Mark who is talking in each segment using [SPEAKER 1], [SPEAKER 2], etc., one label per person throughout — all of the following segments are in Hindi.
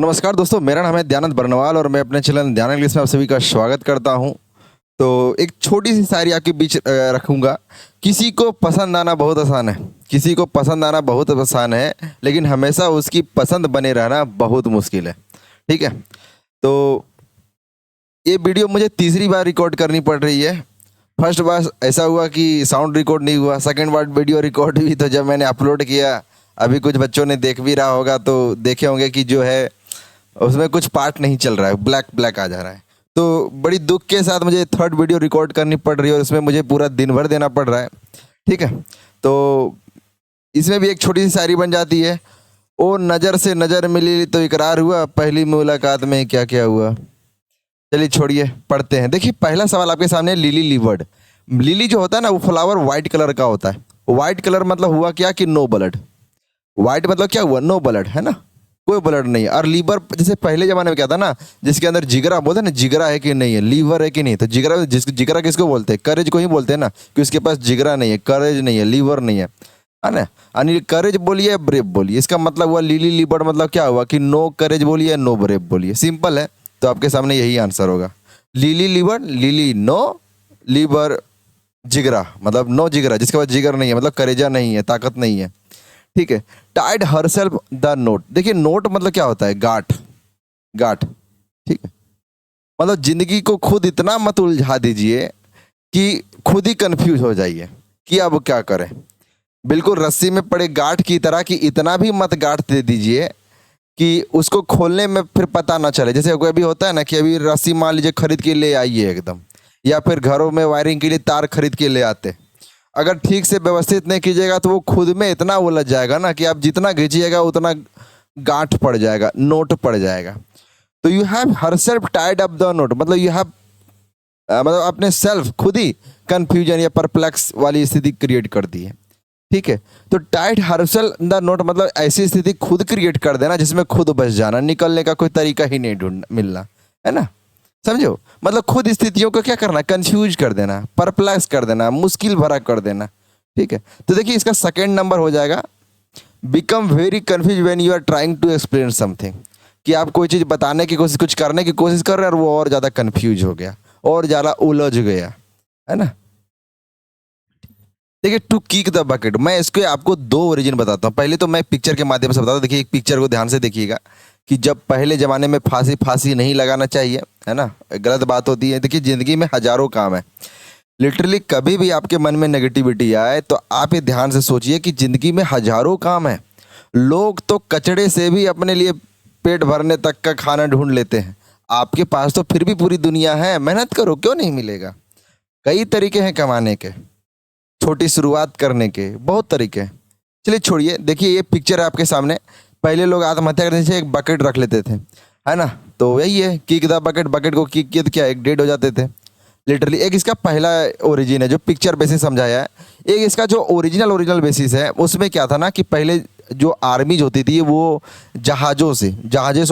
[SPEAKER 1] नमस्कार दोस्तों, मेरा नाम है दयानंद बरनवाल और मैं अपने चैनल ध्यान इंग्लिश में आप सभी का स्वागत करता हूं। तो एक छोटी सी शायरी आपके बीच रखूंगा। किसी को पसंद आना बहुत आसान है, किसी को पसंद आना बहुत आसान है, लेकिन हमेशा उसकी पसंद बने रहना बहुत मुश्किल है। ठीक है, तो ये वीडियो मुझे तीसरी बार रिकॉर्ड करनी पड़ रही है। फर्स्ट बार ऐसा हुआ कि साउंड रिकॉर्ड नहीं हुआ, सेकेंड बार वीडियो रिकॉर्ड हुई, तो जब मैंने अपलोड किया, अभी कुछ बच्चों ने देख भी रहा होगा तो देखे होंगे कि जो है उसमें कुछ पार्ट नहीं चल रहा है, ब्लैक ब्लैक आ जा रहा है। तो बड़ी दुख के साथ मुझे थर्ड वीडियो रिकॉर्ड करनी पड़ रही है और उसमें मुझे पूरा दिन भर देना पड़ रहा है। ठीक है, तो इसमें भी एक छोटी सी शायरी बन जाती है। ओ नज़र से नज़र मिली तो इकरार हुआ, पहली मुलाकात में क्या क्या हुआ। चलिए छोड़िए, पढ़ते हैं। देखिए पहला सवाल आपके सामने, लिली लिवर्ड। लिली जो होता है ना, वो फ्लावर वाइट कलर का होता है। वाइट कलर मतलब हुआ क्या कि नो ब्लड। वाइट मतलब क्या हुआ, नो ब्लड, है ना, कोई ब्लड नहीं है। और लीवर जैसे पहले जमाने में क्या था ना, जिसके अंदर जिगरा बोलते हैं ना, जिगरा है कि नहीं है, लीवर है कि नहीं। तो जिगरा, जिगरा किसको बोलते हैं, करेज को ही बोलते हैं ना, कि उसके पास जिगरा नहीं है, करेज नहीं है, लीवर नहीं है ना। यानी करेज बोलिए, ब्रेव बोलिए, इसका मतलब हुआ लिली लिवर्ड मतलब क्या हुआ कि नो करेज बोलिए, नो ब्रेव बोलिए। सिंपल है, तो आपके सामने यही आंसर होगा। लिली लिवर्ड, लिली नो, लीवर जिगरा, मतलब नो जिगरा, जिसके पास जिगर नहीं है, मतलब करेजा नहीं है, ताकत नहीं है। ठीक है, टाइड हरसेल्फ द नोट। देखिए नोट मतलब क्या होता है, गांठ, गांठ। ठीक है, मतलब जिंदगी को खुद इतना मत उलझा दीजिए कि खुद ही कंफ्यूज हो जाइए कि अब क्या करें। बिल्कुल रस्सी में पड़े गांठ की तरह, कि इतना भी मत गांठ दे दीजिए कि उसको खोलने में फिर पता ना चले। जैसे कोई अभी होता है ना कि अभी रस्सी मान लीजिए खरीद के ले आइए एकदम, या फिर घरों में वायरिंग के लिए तार खरीद के ले आते, अगर ठीक से व्यवस्थित नहीं कीजिएगा तो वो खुद में इतना उलझ जाएगा ना कि आप जितना खींचिएगा उतना गांठ पड़ जाएगा, नोट पड़ जाएगा। तो you have her self tied up the note, मतलब यू हैव मतलब अपने सेल्फ खुद ही कंफ्यूजन या परप्लेक्स वाली स्थिति क्रिएट कर दी है। ठीक है, तो टाइड हर्सल द नोट मतलब ऐसी स्थिति खुद क्रिएट कर देना जिसमें खुद बच जाना, निकलने का कोई तरीका ही नहीं ढूंढ मिलना, है ना। समझो, मतलब खुद स्थितियों को क्या करना, कंफ्यूज कर देना, परप्लेक्स कर देना, मुश्किल भरा कर देना। ठीक है, तो देखिए इसका सेकंड नंबर हो जाएगा, become very confuse when you are trying to explain something. कि आप कोई चीज़ बताने की कोशिश, कुछ करने की कोशिश कर रहे हैं और वो और ज़्यादा कंफ्यूज हो गया, और ज़्यादा उलझ गया, है ना। देखिए टू किक द बकेट, मैं इसके आपको दो ओरिजिन बताता हूँ। पहले तो मैं पिक्चर के माध्यम से बताता हूँ। देखिए एक पिक्चर को ध्यान से देखिएगा कि जब पहले ज़माने में फांसी फांसी नहीं लगाना चाहिए, है ना, गलत बात होती है। देखिए ज़िंदगी में हज़ारों काम है। लिटरली कभी भी आपके मन में नेगेटिविटी आए तो आप ये ध्यान से सोचिए कि ज़िंदगी में हज़ारों काम है। लोग तो कचड़े से भी अपने लिए पेट भरने तक का खाना ढूंढ लेते हैं, आपके पास तो फिर भी पूरी दुनिया है। मेहनत करो, क्यों नहीं मिलेगा। कई तरीके हैं कमाने के, छोटी शुरुआत करने के बहुत तरीके हैं। चलिए छोड़िए, देखिए ये पिक्चर है आपके सामने। पहले लोग आत्महत्या करने से एक बकेट रख लेते थे, है ना। तो यही है, किक द बकेट, बकेट को किक किया तो क्या, एक डेड हो जाते थे लिटरली। एक इसका पहला ओरिजिन है जो पिक्चर बेसिस समझाया है। एक इसका जो ओरिजिनल बेसिस है, उसमें क्या था ना कि पहले जो आर्मीज होती थी वो जहाज़ों से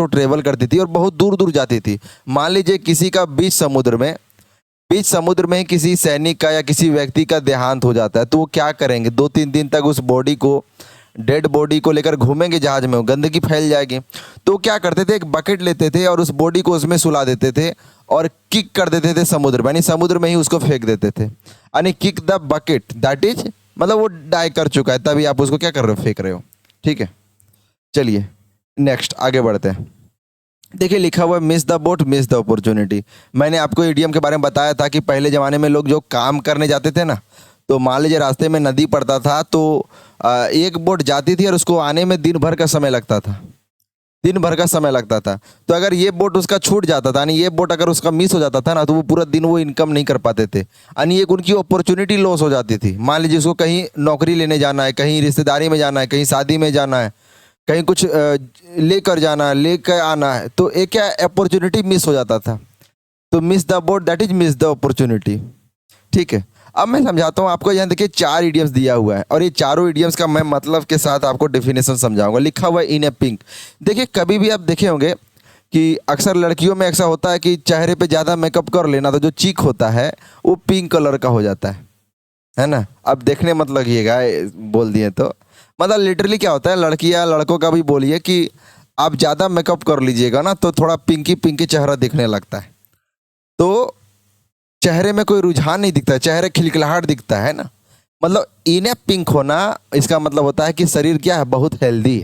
[SPEAKER 1] ट्रेवल करती थी और बहुत दूर दूर जाती थी। मान लीजिए किसी का बीच समुद्र में किसी सैनिक का या किसी व्यक्ति का देहांत हो जाता है, तो वो क्या करेंगे, 2-3 दिन तक उस बॉडी को, डेड बॉडी को लेकर घूमेंगे जहाज में, वो गंदगी फैल जाएगी। तो क्या करते थे, एक बकेट लेते थे और उस बॉडी को उसमें सुला देते थे और किक कर देते थे समुद्र में, यानी समुद्र में ही उसको फेंक देते थे। यानी kick the bucket, that is मतलब वो डाई कर चुका है, तभी आप उसको क्या कर रहे हो, फेंक रहे हो। ठीक है, चलिए नेक्स्ट आगे बढ़ते हैं। देखिए लिखा हुआ है, miss the boat miss the opportunity. मैंने आपको ईडीएम के बारे में बताया था कि पहले ज़माने में लोग जो काम करने जाते थे ना, तो मान लीजिए रास्ते में नदी पड़ता था, तो एक बोट जाती थी और उसको आने में दिन भर का समय लगता था, दिन भर का समय लगता था। तो अगर ये बोट उसका छूट जाता था, यानी ये बोट अगर उसका मिस हो जाता था ना, तो वो पूरा दिन वो इनकम नहीं कर पाते थे, यानी एक उनकी अपॉर्चुनिटी लॉस हो जाती थी। मान लीजिए उसको कहीं नौकरी लेने जाना है, कहीं रिश्तेदारी में जाना है, कहीं शादी में जाना है, कहीं कुछ लेकर जाना है, लेकर आना है, तो एक क्या अपॉर्चुनिटी मिस हो जाता था। तो miss the boat, that is miss the opportunity. ठीक है, अब मैं समझाता हूँ आपको। यहाँ देखिए 4 इडियम्स दिया हुआ है और ये चारों इडियम्स का मैं मतलब के साथ आपको डेफिनेशन समझाऊंगा। लिखा हुआ है इन ए पिंक। देखिए कभी भी आप देखे होंगे कि अक्सर लड़कियों में ऐसा होता है कि चेहरे पे ज़्यादा मेकअप कर लेना तो जो चीक होता है वो पिंक कलर का हो जाता है ना। अब देखने मत लगिएगा, बोल दिए तो मतलब लिटरली क्या होता है, लड़कियां लड़कों का भी बोलिए कि आप ज़्यादा मेकअप कर लीजिएगा ना तो थोड़ा पिंकी पिंकी चेहरा दिखने लगता है। तो चेहरे में कोई रुझान नहीं दिखता, चेहरे खिलखिलाहट दिखता है ना। मतलब इन्हें पिंक होना इसका मतलब होता है कि शरीर क्या है, बहुत हेल्दी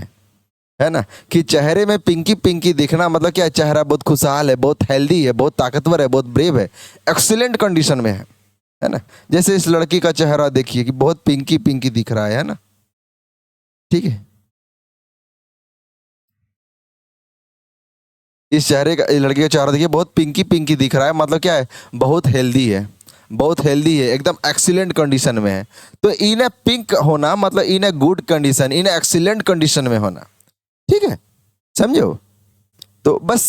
[SPEAKER 1] है ना। कि चेहरे में पिंकी पिंकी दिखना मतलब क्या है, चेहरा बहुत खुशहाल है, बहुत हेल्दी है, बहुत ताकतवर है, बहुत ब्रेव है, एक्सीलेंट कंडीशन में है ना। जैसे इस लड़की का चेहरा देखिए कि बहुत पिंकी पिंकी दिख रहा है ना। ठीक है, इस चेहरे का, इस लड़के का चेहरा देखिए बहुत पिंकी पिंकी दिख रहा है, मतलब क्या है, बहुत हेल्दी है, बहुत हेल्दी है, एकदम एक्सीलेंट कंडीशन में है। तो इन ए पिंक होना मतलब in a good condition, in a excellent condition में होना। ठीक है, समझो। तो बस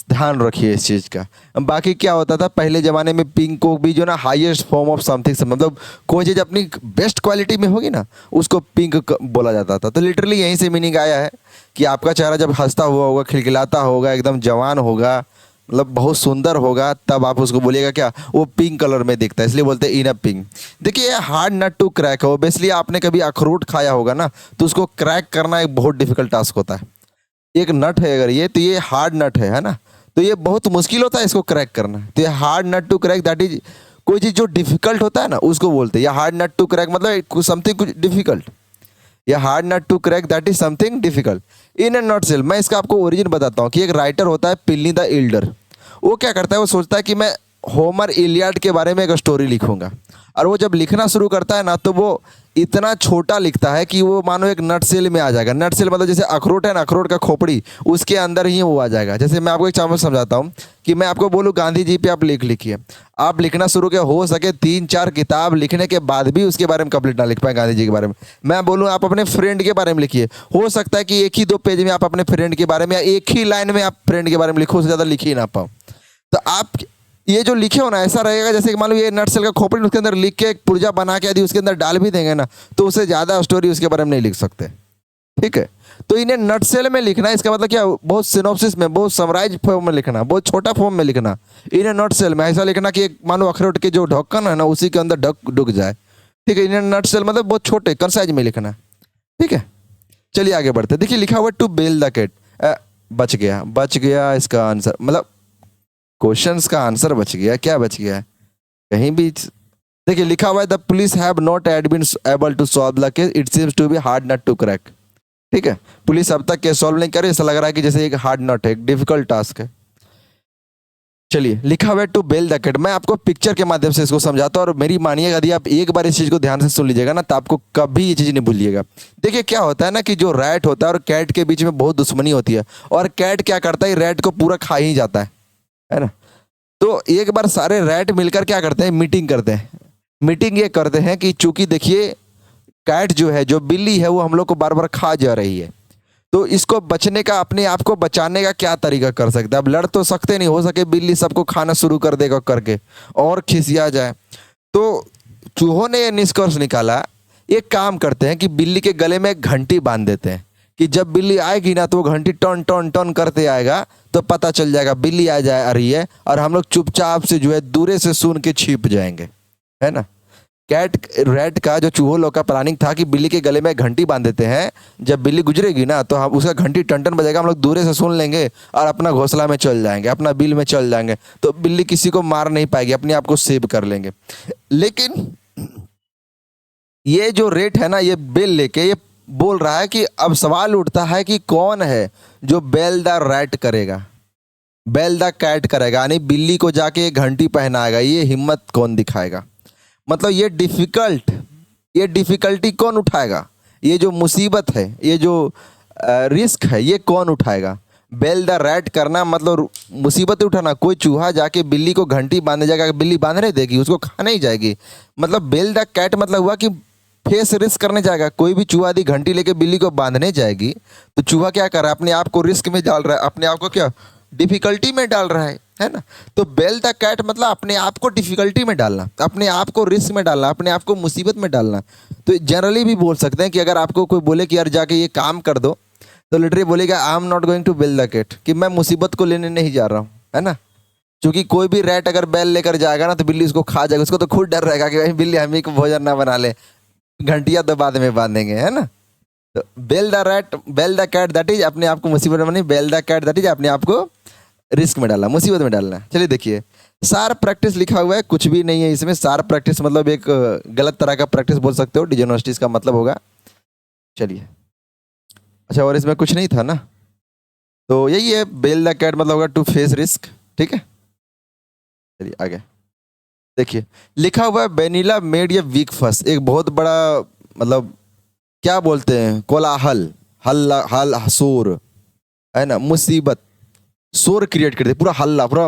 [SPEAKER 1] ध्यान रखिए इस चीज़ का। बाकी क्या होता था पहले ज़माने में, पिंक को भी जो ना हाईएस्ट फॉर्म ऑफ समथिंग से, मतलब कोई चीज़ अपनी बेस्ट क्वालिटी में होगी ना उसको पिंक बोला जाता था। तो लिटरली यहीं से मीनिंग आया है कि आपका चेहरा जब हंसता हुआ होगा, खिलखिलाता होगा, एकदम जवान होगा, मतलब बहुत सुंदर होगा, तब आप उसको बोलिएगा क्या, वो पिंक कलर में दिखता है, इसलिए बोलते हैं इन अ पिंक। देखिए ये हार्ड नट टू क्रैक है। ओबियसली आपने कभी अखरोट खाया होगा ना, तो उसको क्रैक करना एक बहुत डिफिकल्ट टास्क होता है। एक नट है अगर ये, तो ये हार्ड नट है ना। तो ये बहुत मुश्किल होता है इसको क्रैक करना। तो ये hard nut to crack, that is, कोई चीज़ जो डिफिकल्ट होता है ना उसको बोलते हैं। या हार्ड नट टू क्रैक मतलब समथिंग कुछ डिफिकल्ट, या hard nut to crack that is something difficult. In एंड नॉट सेल, मैं इसका आपको ओरिजिन बताता हूँ कि एक राइटर होता है प्लिनी द एल्डर। वो क्या करता है, वो सोचता है कि मैं होमर इलियाड के बारे में एक स्टोरी लिखूंगा। और वो जब लिखना शुरू करता है ना, तो वो इतना छोटा लिखता है कि वो मानो एक नट सेल में आ जाएगा। नट सेल मतलब जैसे अखरोट है ना, अखरोट का खोपड़ी, उसके अंदर ही वो आ जाएगा। जैसे मैं आपको एक चावल समझाता हूँ कि मैं आपको बोलूँ गांधी जी पे आप लिखिए, आप लिखना शुरू किया, हो सके 3-4 किताब लिखने के बाद भी उसके बारे में कंप्लीट ना लिख पाए गांधी जी के बारे में। मैं बोलूँ आप अपने फ्रेंड के बारे में लिखिए, हो सकता है कि एक ही 2 पेज में आप अपने फ्रेंड के बारे में, या एक ही लाइन में आप फ्रेंड के बारे में लिखो, उससे ज़्यादा लिख ही ना पाओ। तो आप ये जो लिखे हो ना, ऐसा रहेगा जैसे कि मान लो ये नट सेल का खोपड़ी, उसके अंदर लिख के एक पुर्जा बना के यदि उसके अंदर डाल भी देंगे ना, तो उससे ज़्यादा स्टोरी उसके बारे में नहीं लिख सकते। ठीक है, तो इन्हें नट सेल में लिखना, इसका मतलब क्या, बहुत सिनॉप्सिस में, बहुत समराइज फॉर्म में लिखना, बहुत छोटा फॉर्म में लिखना। इन्हें नट सेल में ऐसा लिखना कि एक मानो अखरोट के जो ढक्कन है ना उसी के अंदर डुक जाए। ठीक है, इन्हें नट सेल मतलब बहुत छोटे कंसाइज में लिखना। ठीक है, चलिए आगे बढ़ते। देखिए लिखा हुआ टू बेल द कैट, बच गया, बच गया इसका आंसर, मतलब क्वेश्चंस का आंसर बच गया, क्या बच गया है कहीं भी। देखिए लिखा हुआ है the police have not yet been able to solve the case, it seems to be hard nut to crack. ठीक है, पुलिस अब तक केस सॉल्व नहीं कर रही, ऐसा लग रहा है कि जैसे एक हार्ड नट है, एक डिफिकल्ट टास्क है। चलिए लिखा हुआ है टू बेल द कैट, मैं आपको पिक्चर के माध्यम से इसको समझाता हूँ, और मेरी मानिएगा यदि आप एक बार इस चीज़ को ध्यान से सुन लीजिएगा ना, तो आपको कभी ये चीज़ नहीं भूलिएगा। देखिए क्या होता है ना कि जो रैट होता है और कैट के बीच में बहुत दुश्मनी होती है, और कैट क्या करता है, रैट को पूरा खा ही जाता है ना। तो एक बार सारे रैट मिलकर क्या करते हैं, मीटिंग करते हैं। मीटिंग ये करते हैं कि चूंकि देखिए कैट जो है, जो बिल्ली है, वो हम लोग को बार बार खा जा रही है, तो इसको बचने का, अपने आप को बचाने का क्या तरीका कर सकते हैं। अब लड़ तो सकते नहीं, हो सके बिल्ली सबको खाना शुरू कर देगा करके और खिसिया जाए। तो चूहों ने ये निष्कर्ष निकाला, एक काम करते हैं कि बिल्ली के गले में एक घंटी बांध देते हैं कि जब बिल्ली आएगी ना, तो वो घंटी टन टन टन करते आएगा, तो पता चल जाएगा बिल्ली आ जाए आ रही है, और हम लोग चुपचाप से जो है दूरे से सुन के छिप जाएंगे, है ना। कैट रैट का जो चूहों लोग का प्लानिंग था कि बिल्ली के गले में घंटी बांध देते हैं, जब बिल्ली गुजरेगी ना तो हम उसका घंटी टन टन बजेगा, हम लोग दूरे से सुन लेंगे और अपना घोंसला में चल जाएंगे, अपना बिल में चल जाएंगे, तो बिल्ली किसी को मार नहीं पाएगी, अपने आप को सेव कर लेंगे। लेकिन ये जो रेट है ना, ये बेल लेके ये बोल रहा है कि अब सवाल उठता है कि कौन है जो बेल द रैट करेगा, बेल द कैट करेगा, यानी बिल्ली को जाके घंटी पहनाएगा। ये हिम्मत कौन दिखाएगा, मतलब ये डिफिकल्टी कौन उठाएगा, ये जो मुसीबत है, ये जो रिस्क है, ये कौन उठाएगा। बेल द रैट करना मतलब मुसीबत उठाना। कोई चूहा जाके बिल्ली को घंटी बांधने जाएगा, बिल्ली बांधने देगी, उसको खाने ही जाएगी। मतलब बेल द कैट मतलब हुआ कि फेस रिस्क करने जाएगा। कोई भी चूहा यदि घंटी लेके बिल्ली को बांधने जाएगी, तो चूहा क्या कर रहा है, अपने आप को रिस्क में डाल रहा है, अपने आप को क्या डिफिकल्टी में डाल रहा है ना। तो बेल द कैट मतलब अपने आप को डिफिकल्टी में डालना, अपने आप को रिस्क में डालना, अपने आप को मुसीबत में डालना। तो जनरली भी बोल सकते हैं कि अगर आपको कोई बोले कि यार जाके ये काम कर दो, तो लिटरली बोलेगा I am not going to bell the cat, कि मैं मुसीबत को लेने नहीं जा रहा हूँ, है ना। क्योंकि कोई भी रैट अगर बैल लेकर जाएगा ना, तो बिल्ली उसको खा जाएगा, उसको तो खुद डर रहेगा कि भाई बिल्ली हम ही को भोजन ना बना ले, घंटिया तो बाद में बांधेंगे, है ना। तो bell the cat that is अपने आप को मुसीबत में नहीं, bell the cat that is अपने आप को रिस्क में डालना, मुसीबत में डालना। चलिए देखिए, सार प्रैक्टिस लिखा हुआ है, कुछ भी नहीं है इसमें। सार प्रैक्टिस मतलब एक गलत तरह का प्रैक्टिस बोल सकते हो, डिजोनेस्टिस का मतलब होगा। चलिए, अच्छा और इसमें कुछ नहीं था ना, तो यही है, बेल द कैट मतलब होगा टू फेस रिस्क। ठीक है, चलिए आगे देखिए, लिखा हुआ है वेनिला मेड ये वीक फस, एक बहुत बड़ा मतलब क्या बोलते हैं, कोलाहल, हल्ला, हल शोर है ना, मुसीबत, शोर क्रिएट कर दे, पूरा हल्ला, पूरा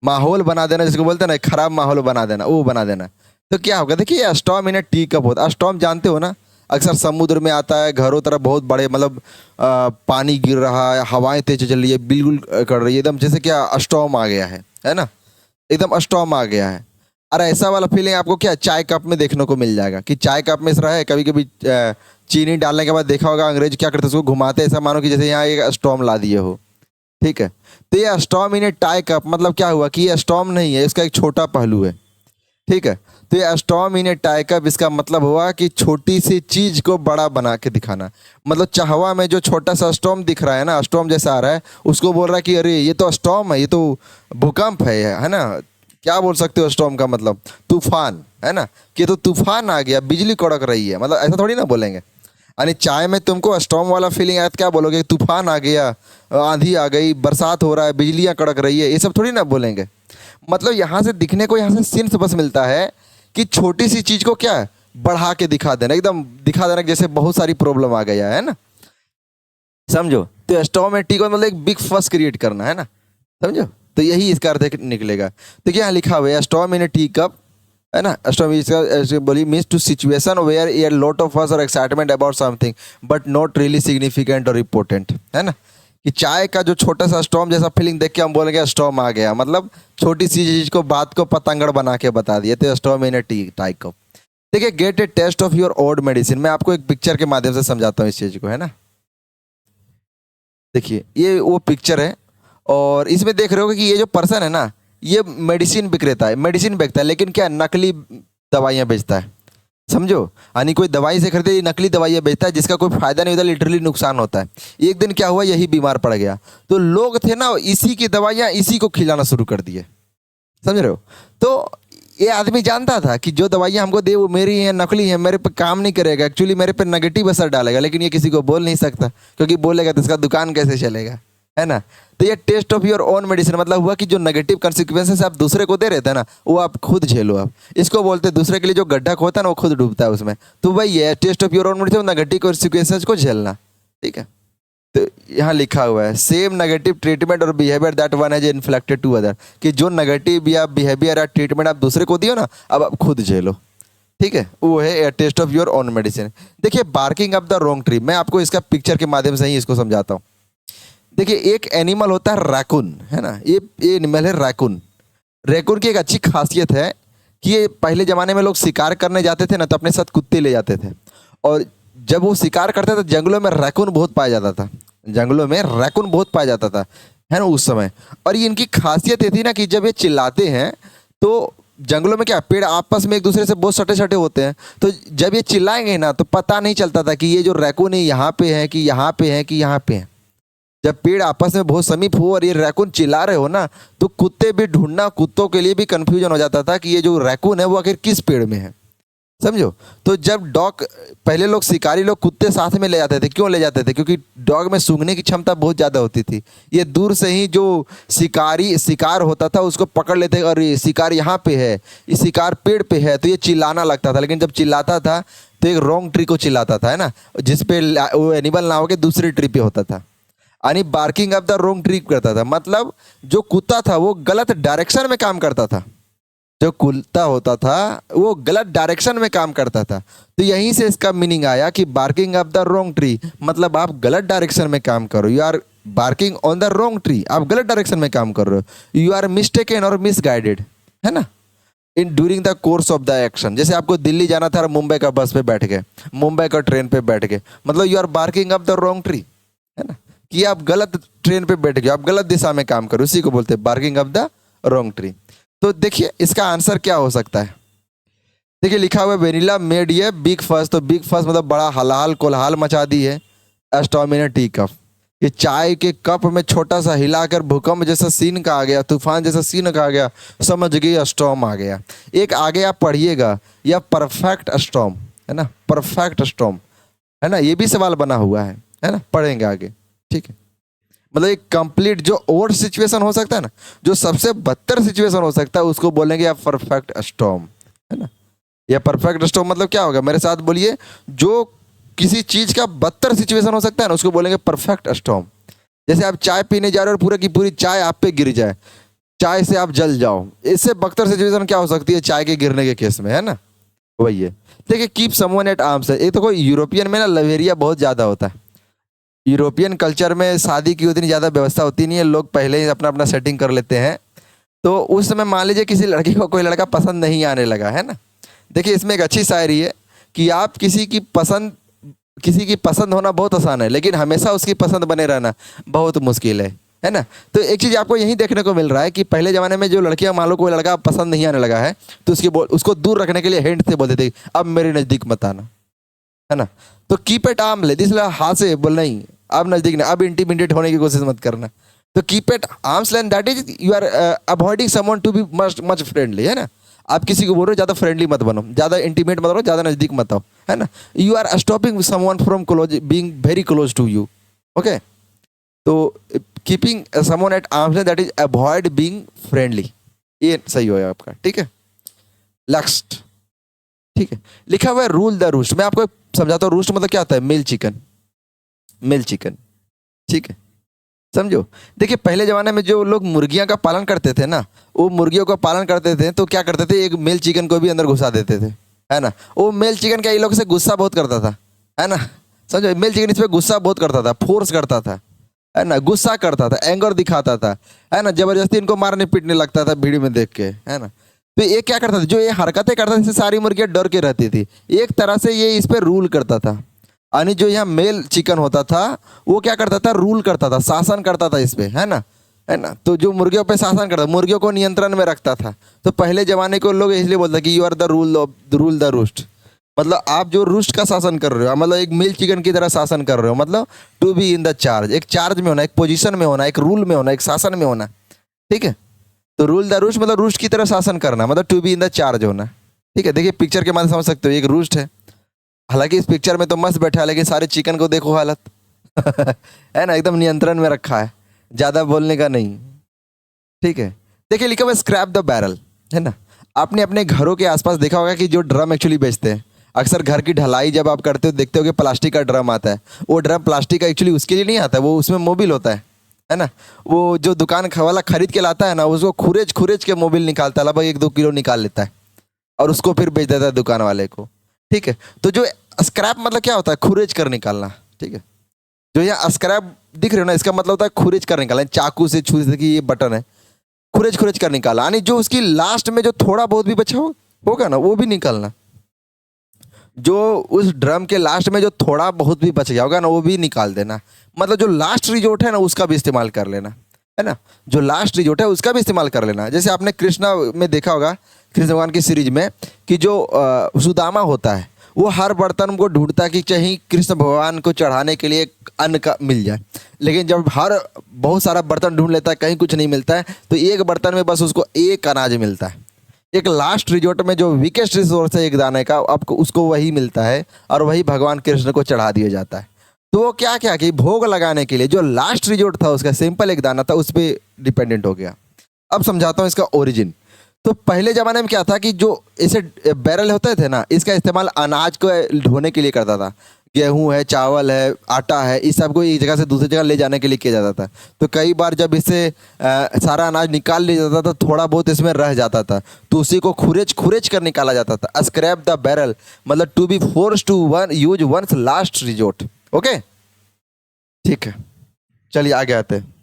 [SPEAKER 1] माहौल बना देना, जिसको बोलते हैं ना खराब माहौल बना देना, वो बना देना। तो क्या होगा, देखिए storm in a tea cup होता है। स्टॉर्म जानते हो ना, अक्सर समुद्र में आता है, घरों तरफ बहुत बड़े मतलब पानी गिर रहा है, हवाएं तेज चल रही है, बिल्कुल कर रही है एकदम, जैसे क्या स्टॉर्म आ गया है ना, एकदम स्टॉर्म आ गया है। अरे ऐसा वाला फीलिंग आपको क्या चाय कप में देखने को मिल जाएगा, कि चाय कप में इस रहा है, कभी कभी चीनी डालने के बाद देखा होगा अंग्रेज क्या करते हैं, उसको घुमाते हैं, ऐसा मानो कि जैसे यहाँ एक स्टॉर्म ला दिए हो। ठीक है, तो ये storm in A tie cup मतलब क्या हुआ कि ये स्टॉर्म नहीं है, इसका एक छोटा पहलू है। ठीक है, तो ये storm in A tie cup, इसका मतलब हुआ कि छोटी सी चीज को बड़ा बना के दिखाना। मतलब चाहवा में जो छोटा सा स्टॉर्म दिख रहा है ना, स्टॉर्म जैसा आ रहा है, उसको बोल रहा है कि अरे ये तो स्टॉर्म है, ये तो भूकंप है ना। क्या बोल सकते हो स्टॉर्म का मतलब, तूफान है ना, कि तो तूफान आ गया, बिजली कड़क रही है, मतलब ऐसा थोड़ी ना बोलेंगे। यानी चाय में तुमको स्टॉर्म वाला फीलिंग आया तो क्या बोलोगे, तूफान आ गया, आंधी आ गई, बरसात हो रहा है, बिजलियां कड़क रही है, ये सब थोड़ी ना बोलेंगे। मतलब यहाँ से दिखने को, यहाँ से सेंस बस मिलता है कि छोटी सी चीज को क्या है, बढ़ा के दिखा देना, एकदम दिखा देना जैसे बहुत सारी प्रॉब्लम आ गया है ना, समझो। तो स्टॉर्म में टी को मतलब एक बिग फस क्रिएट करना है ना, समझो। तो यही इसका अर्थ निकलेगा। तो क्या लिखा हुआ है, storm in a tea cup है ना, स्टॉर्म इसका बोली means to situation where a lot of fuss और excitement about something but not really significant और इम्पोर्टेंट, है ना। कि चाय का जो छोटा सा स्टॉर्म जैसा फीलिंग देख के हम बोलेंगे स्टॉर्म आ गया, मतलब छोटी सी चीज को, बात को पतंगड़ बना के बता दिए। तो स्टॉर्म इन ए टी टाई कप। देखिए, get a taste of your old medicine, मैं आपको एक पिक्चर के माध्यम से समझाता हूँ इस चीज को, है ना। देखिए ये वो पिक्चर है, और इसमें देख रहे हो कि ये जो पर्सन है ना, ये मेडिसिन विक्रेता है, मेडिसिन बेचता है, लेकिन क्या नकली दवाइयाँ बेचता है, समझो। यानी कोई दवाई से खरीदे, ये नकली दवाइयाँ बेचता है, जिसका कोई फायदा नहीं होता, लिटरली नुकसान होता है। एक दिन क्या हुआ, यही बीमार पड़ गया, तो लोग थे ना, इसी की दवाइयाँ इसी को खिलाना शुरू कर दिए, समझ रहे हो। तो ये आदमी जानता था कि जो दवाइयाँ हमको दे वो मेरी हैं, नकली हैं, मेरे पे काम नहीं करेगा, एक्चुअली मेरे पे नेगेटिव असर डालेगा, लेकिन ये किसी को बोल नहीं सकता, क्योंकि बोलेगा तो इसका दुकान कैसे चलेगा, है ना। तो ये taste of your own medicine मतलब हुआ कि जो नेगेटिव कंसिक्वेंसेस आप दूसरे को दे रहे थे ना, वो आप खुद झेलो। आप इसको बोलते हैं, दूसरे के लिए जो गड्ढा खोता है ना, वो खुद डूबता है उसमें। तो भाई ये taste of your own medicine, negative consequences को झेलना। ठीक है, तो यहाँ लिखा हुआ है सेम नेगेटिव ट्रीटमेंट और behaviour that one has inflicted to other, कि जो नेगेटिव या बिहेवियर या ट्रीटमेंट आप दूसरे को दियो ना, अब आप खुद झेलो। ठीक है, वो है taste of your own medicine. देखिए, barking up the wrong tree, मैं आपको इसका पिक्चर के माध्यम से ही इसको समझाता हूँ। देखिए, एक एनिमल होता है रैकून, है ना, ये एनिमल है रैकून। रैकून की एक अच्छी खासियत है कि ये पहले ज़माने में लोग शिकार करने जाते थे ना, तो अपने साथ कुत्ते ले जाते थे, और जब वो शिकार करते थे जंगलों में रैकून बहुत पाया जाता था, जंगलों में रैकून बहुत पाया जाता था, है ना, उस समय। और ये इनकी खासियत ये थी ना कि जब ये चिल्लाते हैं तो जंगलों में क्या, पेड़ आपस में एक दूसरे से बहुत सटे सटे होते हैं, तो जब ये चिल्लाएंगे ना, तो पता नहीं चलता था कि ये जो रैकून है यहाँ पे है कि यहाँ पे है कि यहाँ पे है। जब पेड़ आपस में बहुत समीप हो और ये रैकून चिल्ला रहे हो ना, तो कुत्ते भी ढूंढना, कुत्तों के लिए भी कंफ्यूजन हो जाता था कि ये जो रैकून है वो आखिर किस पेड़ में है, समझो। तो जब डॉग, पहले लोग शिकारी लोग कुत्ते साथ में ले जाते थे, क्यों ले जाते थे, क्योंकि डॉग में सूंघने की क्षमता बहुत ज़्यादा होती थी। ये दूर से ही जो शिकार होता था उसको पकड़ लेते, और ये शिकार यहाँ पे है, ये शिकार पेड़ पे है, तो ये चिल्लाना लगता था। लेकिन जब चिल्लाता था तो एक रॉन्ग ट्री को चिल्लाता था, है ना, जिसपे वो एनिमल ना होकर दूसरी ट्री पे होता था, यानी barking up the wrong tree करता था। मतलब जो कुत्ता था वो गलत डायरेक्शन में काम करता था, जो कुत्ता होता था वो गलत डायरेक्शन में काम करता था। तो यहीं से इसका मीनिंग आया कि barking up the wrong tree, मतलब आप गलत डायरेक्शन में काम कर रहे हो, you are barking on the wrong tree, आप गलत डायरेक्शन में काम कर रहे हो, यू आर मिस्टेकन और मिसगाइडेड, है ना, in during the course of the action. जैसे आपको दिल्ली जाना था और मुंबई का बस पे बैठ गए, मुंबई का ट्रेन पे बैठ गए, मतलब you are barking up the wrong tree, है ना, कि आप गलत ट्रेन पे बैठ गए, आप गलत दिशा में काम करो, उसी को बोलते हैं barking up the wrong tree. तो देखिए इसका आंसर क्या हो सकता है, देखिए लिखा हुआ है वेनिला मेड ये बिग फस, तो बिग फस मतलब बड़ा हलाल कोलाहल मचा दी है एस्टॉर्म इन अ टी कप। ये चाय के कप में छोटा सा हिलाकर भूकंप जैसा सीन का आ गया, तूफान जैसा सीन का आ गया, समझ गई स्टॉर्म आ गया। एक आगे आप पढ़िएगा, यह परफेक्ट स्टॉर्म है ना, परफेक्ट स्टॉर्म है ना, ये भी सवाल बना हुआ है ना, पढ़ेंगे आगे। ठीक है, मतलब एक कंप्लीट जो और सिचुएशन हो सकता है ना, जो सबसे बदतर सिचुएशन हो सकता है, उसको बोलेंगे या परफेक्ट स्टॉर्म है ना। या परफेक्ट स्टॉर्म मतलब क्या होगा, मेरे साथ बोलिए, जो किसी चीज का बदतर सिचुएशन हो सकता है ना, उसको बोलेंगे परफेक्ट स्टॉर्म। जैसे आप चाय पीने जा रहे हो और पूरे की पूरी चाय आप पे गिर जाए, चाय से आप जल जाओ, इससे बदतर सिचुएशन क्या हो सकती है चाय के गिरने के केस में, है ना। वही है। देखिए कीप समवन एट आर्म्स है, एक तो कोई यूरोपियन में ना लवेरिया बहुत ज्यादा होता है। यूरोपियन कल्चर में शादी की उतनी ज़्यादा व्यवस्था होती नहीं है, लोग पहले ही अपना अपना सेटिंग कर लेते हैं। तो उस समय मान लीजिए किसी लड़की को कोई लड़का पसंद नहीं आने लगा है ना। देखिए इसमें एक अच्छी शायरी है कि आप किसी की पसंद होना बहुत आसान है, लेकिन हमेशा उसकी पसंद बने रहना बहुत मुश्किल है ना। तो एक चीज़ आपको यही देखने को मिल रहा है कि पहले ज़माने में जो लड़कियां, मान लो कोई लड़का पसंद नहीं आने लगा है, तो उसको दूर रखने के लिए हिंट से बोलते थे अब मेरे नज़दीक मत आना, है ना। तो कीप इट आर्म ले दिस, हाथ से बोल नहीं, अब नजदीक नहीं, अब इंटीमिडेट होने की कोशिश मत करना। तो keep it arms length, that is you are avoiding someone to be much much friendly, है ना। आप किसी को बोल रहे हो ज़्यादा फ्रेंडली मत बनो, ज़्यादा इंटीमेट मत बनो, ज़्यादा नज़दीक मत आओ, है ना। You are stopping someone from close being very close to you. Okay, तो keeping someone at arm's length, that is avoid being friendly, ये सही होगा आपका। ठीक है, नेक्स्ट। ठीक है, लिखा हुआ है रूल द रूस्ट। मैं आपको समझाता हूँ, रूस्ट मतलब क्या होता है, मेल चिकन, मेल चिकन। ठीक है, समझो। देखिए पहले जमाने में जो लोग मुर्गियां का पालन करते थे ना, वो मुर्गियों का पालन करते थे तो क्या करते थे, एक मेल चिकन को भी अंदर घुसा देते थे, है ना। वो मेल चिकन क्या, ये लोग से गुस्सा बहुत करता था, है ना। समझो, मेल चिकन इस पे गुस्सा बहुत करता था, फोर्स करता था, है ना, गुस्सा करता था, एंगर दिखाता था, है ना, जबरदस्ती इनको मारने पीटने लगता था भीड़ में देख के, है ना। तो ये क्या करता था, जो ये हरकतें करता था, इससे सारी मुर्गियां डर के रहती थी। एक तरह से ये इस पे रूल करता था, यानी जो यहाँ मेल चिकन होता था वो क्या करता था, रूल करता था, शासन करता था इस पे, है ना, है ना। तो जो मुर्गियों पे शासन करता, मुर्गियों को नियंत्रण में रखता था। तो पहले जमाने को लोग इसलिए बोलते कि you are the rule the roost, मतलब आप जो रूस्ट का शासन कर रहे हो, मतलब एक मेल चिकन की तरह शासन कर रहे हो, मतलब to be in the charge, एक चार्ज में होना, एक पोजीशन में होना, एक रूल में होना, एक शासन में होना। ठीक है, तो रूल द रूस्ट मतलब रूस्ट की तरह शासन करना, मतलब to be in the charge होना। ठीक है, देखिए पिक्चर के माध्यम से समझ सकते हो, एक रूस्ट है, हालांकि इस पिक्चर में तो मस्त बैठा है, लेकिन सारे चिकन को देखो हालत है ना, एकदम नियंत्रण में रखा है, ज्यादा बोलने का नहीं। ठीक है, देखिए लिखा हुआ स्क्रैप द बैरल, है ना। आपने अपने घरों के आसपास देखा होगा कि जो ड्रम एक्चुअली बेचते हैं, अक्सर घर की ढलाई जब आप करते हो देखते हो कि प्लास्टिक का ड्रम आता है। वो ड्रम प्लास्टिक का एक्चुअली उसके लिए नहीं आता है, वो उसमें मोबिल होता है ना। वो जो दुकान वाला खरीद के लाता है ना, उसको खुरेज खुरेज के मोबिल निकालता है, लगभग 1-2 किलो निकाल लेता है और उसको फिर बेच देता है दुकान वाले को। ठीक है, तो जो स्क्रैप मतलब क्या होता है, खुरेज कर निकालना। ठीक है, जो यहाँ स्क्रैप दिख रहे हो ना, इसका मतलब होता है खुरेज कर निकालना, चाकू से छू से कि ये बटन है, खुरेज खुरेज कर निकाला, यानी जो उसकी लास्ट में जो थोड़ा बहुत भी बचा होगा ना, वो भी निकालना। जो उस ड्रम के लास्ट में जो थोड़ा बहुत भी बच गया होगा ना, वो भी निकाल देना। मतलब जो लास्ट रिजोर्ट है ना, उसका भी इस्तेमाल कर लेना, है ना। जो लास्ट रिजोर्ट है उसका भी इस्तेमाल कर लेना। जैसे आपने कृष्णा में देखा होगा, कृष्ण भगवान की सीरीज में, कि जो सुदामा होता है वो हर बर्तन को ढूंढता है कि चाहे कृष्ण भगवान को चढ़ाने के लिए अन्न का मिल जाए, लेकिन जब बहुत सारा बर्तन ढूंढ लेता है, कहीं कुछ नहीं मिलता है, तो एक बर्तन में बस उसको एक अनाज मिलता है। एक लास्ट रिजोर्ट में जो वीकेस्ट रिसोर्स है एक दाने का, आपको उसको वही मिलता है और वही भगवान कृष्ण को चढ़ा दिया जाता है। तो वो क्या क्या कि भोग लगाने के लिए जो लास्ट रिजोर्ट था उसका सिंपल एक दाना था, उस पर डिपेंडेंट हो गया। अब समझाता हूँ इसका ओरिजिन। तो पहले ज़माने में क्या था कि जो ऐसे बैरल होते थे ना, इसका इस्तेमाल अनाज को ढोने के लिए करता था। गेहूं है, चावल है, आटा है, इस सब को एक जगह से दूसरी जगह ले जाने के लिए किया जाता था। तो कई बार जब इससे सारा अनाज निकाल लिया जाता था, थोड़ा बहुत इसमें रह जाता था, तो उसी को खुरेज खुरेज कर निकाला जाता था। स्क्रैप द बैरल मतलब to be force to use one's last resort. Okay, ठीक है, चलिए आगे आते हैं,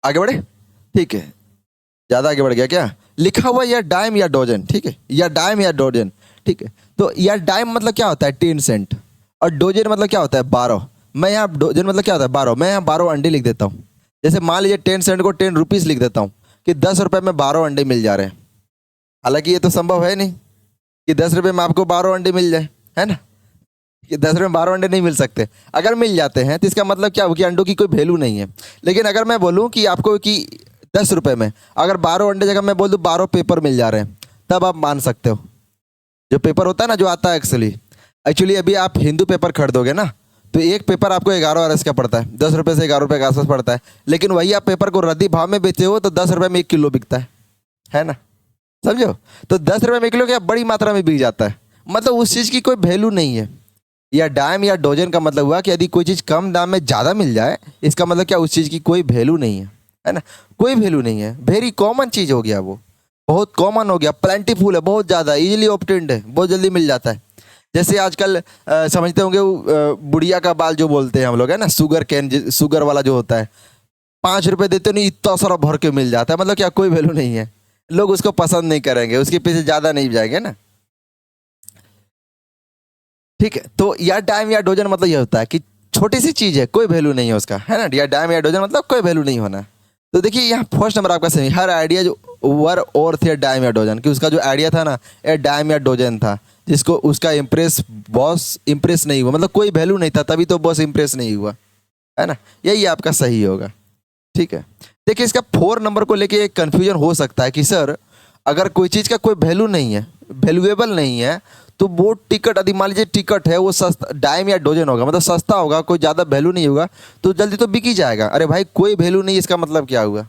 [SPEAKER 1] आगे बढ़े। ठीक है, ज़्यादा आगे बढ़ गया क्या। लिखा हुआ या डाइम या डोजन। ठीक है, या डाइम या डोजन। ठीक है, तो या डाइम मतलब क्या होता है, 10 सेंट, और डोजन मतलब क्या होता है, 12। मैं यहाँ डोजन मतलब क्या होता है, 12। मैं यहाँ 12 अंडे लिख देता हूँ। जैसे मान लीजिए 10 सेंट को 10 रुपीज़ लिख देता हूँ कि 10 रुपये में 12 अंडे मिल जा रहे हैं। हालांकि ये तो संभव है नहीं कि 10 रुपये में आपको 12 अंडे मिल जाए, है ना। कि 10 रुपये में 12 अंडे नहीं मिल सकते। अगर मिल जाते हैं तो इसका मतलब क्या हो कि अंडों की कोई वैल्यू नहीं है। लेकिन अगर मैं बोलूँ कि आपको कि 10 रुपये में अगर 12 अंडे जगह मैं बोल दूँ 12 पेपर मिल जा रहे हैं, तब आप मान सकते हो। जो पेपर होता है ना, जो आता है एक्चुअली अभी आप हिंदू पेपर खरीदोगे ना, तो एक पेपर आपको 11 RS का पड़ता है, 10 रुपये से 11 रुपये के आसपास पड़ता है। लेकिन वही आप पेपर को रद्दी भाव में बेचे हो तो 10 रुपये में 1 किलो बिकता है ना, समझो। तो 10 रुपये में 1 किलो क्या बड़ी मात्रा में बिक जाता है। मतलब उस चीज़ की कोई वैल्यू नहीं है। या डाइम या डोजन का मतलब हुआ कि यदि कोई चीज़ कम दाम में ज़्यादा मिल जाए, इसका मतलब क्या उस चीज़ की कोई वैल्यू नहीं है ना। कोई वैल्यू नहीं है, वेरी कॉमन चीज़ हो गया, वो बहुत कॉमन हो गया, प्लेंटीफुल है, बहुत ज़्यादा इजीली ऑब्टेन्ड है, बहुत जल्दी मिल जाता है। जैसे आजकल समझते होंगे बुढ़िया का बाल जो बोलते हैं हम लोग, है ना, शुगर कैन, शुगर वाला जो होता है, 5 रुपये देते नहीं इतना सारा भर के मिल जाता है। मतलब क्या कोई वैल्यू नहीं है, लोग उसको पसंद नहीं करेंगे, उसके पीछे ज़्यादा नहीं जाएंगे ना। ठीक है, तो या डाइम या डोजन मतलब यह होता है कि छोटी सी चीज़ है, कोई वैल्यू नहीं है उसका, है ना। या डाइम या डोजन मतलब कोई वैल्यू नहीं होना। तो देखिए यहाँ फर्स्ट नंबर आपका सही, हर आइडिया जो वर और थे डाइम या डोजन, कि उसका जो आइडिया था ना ये डाइम या डोजन था, जिसको उसका बॉस इम्प्रेस नहीं हुआ, मतलब कोई वैल्यू नहीं था, तभी तो बॉस इम्प्रेस नहीं हुआ, है ना। यही आपका सही होगा। ठीक है, देखिए इसका 4 नंबर को लेके एक कन्फ्यूजन हो सकता है कि सर अगर कोई चीज़ का कोई वैल्यू नहीं है, वैल्यूएबल नहीं है, तो वो टिकट, यदि मान लीजिए टिकट है वो सस्ता, डाइम या डोजन होगा, मतलब सस्ता होगा, कोई ज़्यादा वैल्यू नहीं होगा, तो जल्दी तो बिक ही जाएगा। अरे भाई कोई वैल्यू नहीं, इसका मतलब क्या हुआ,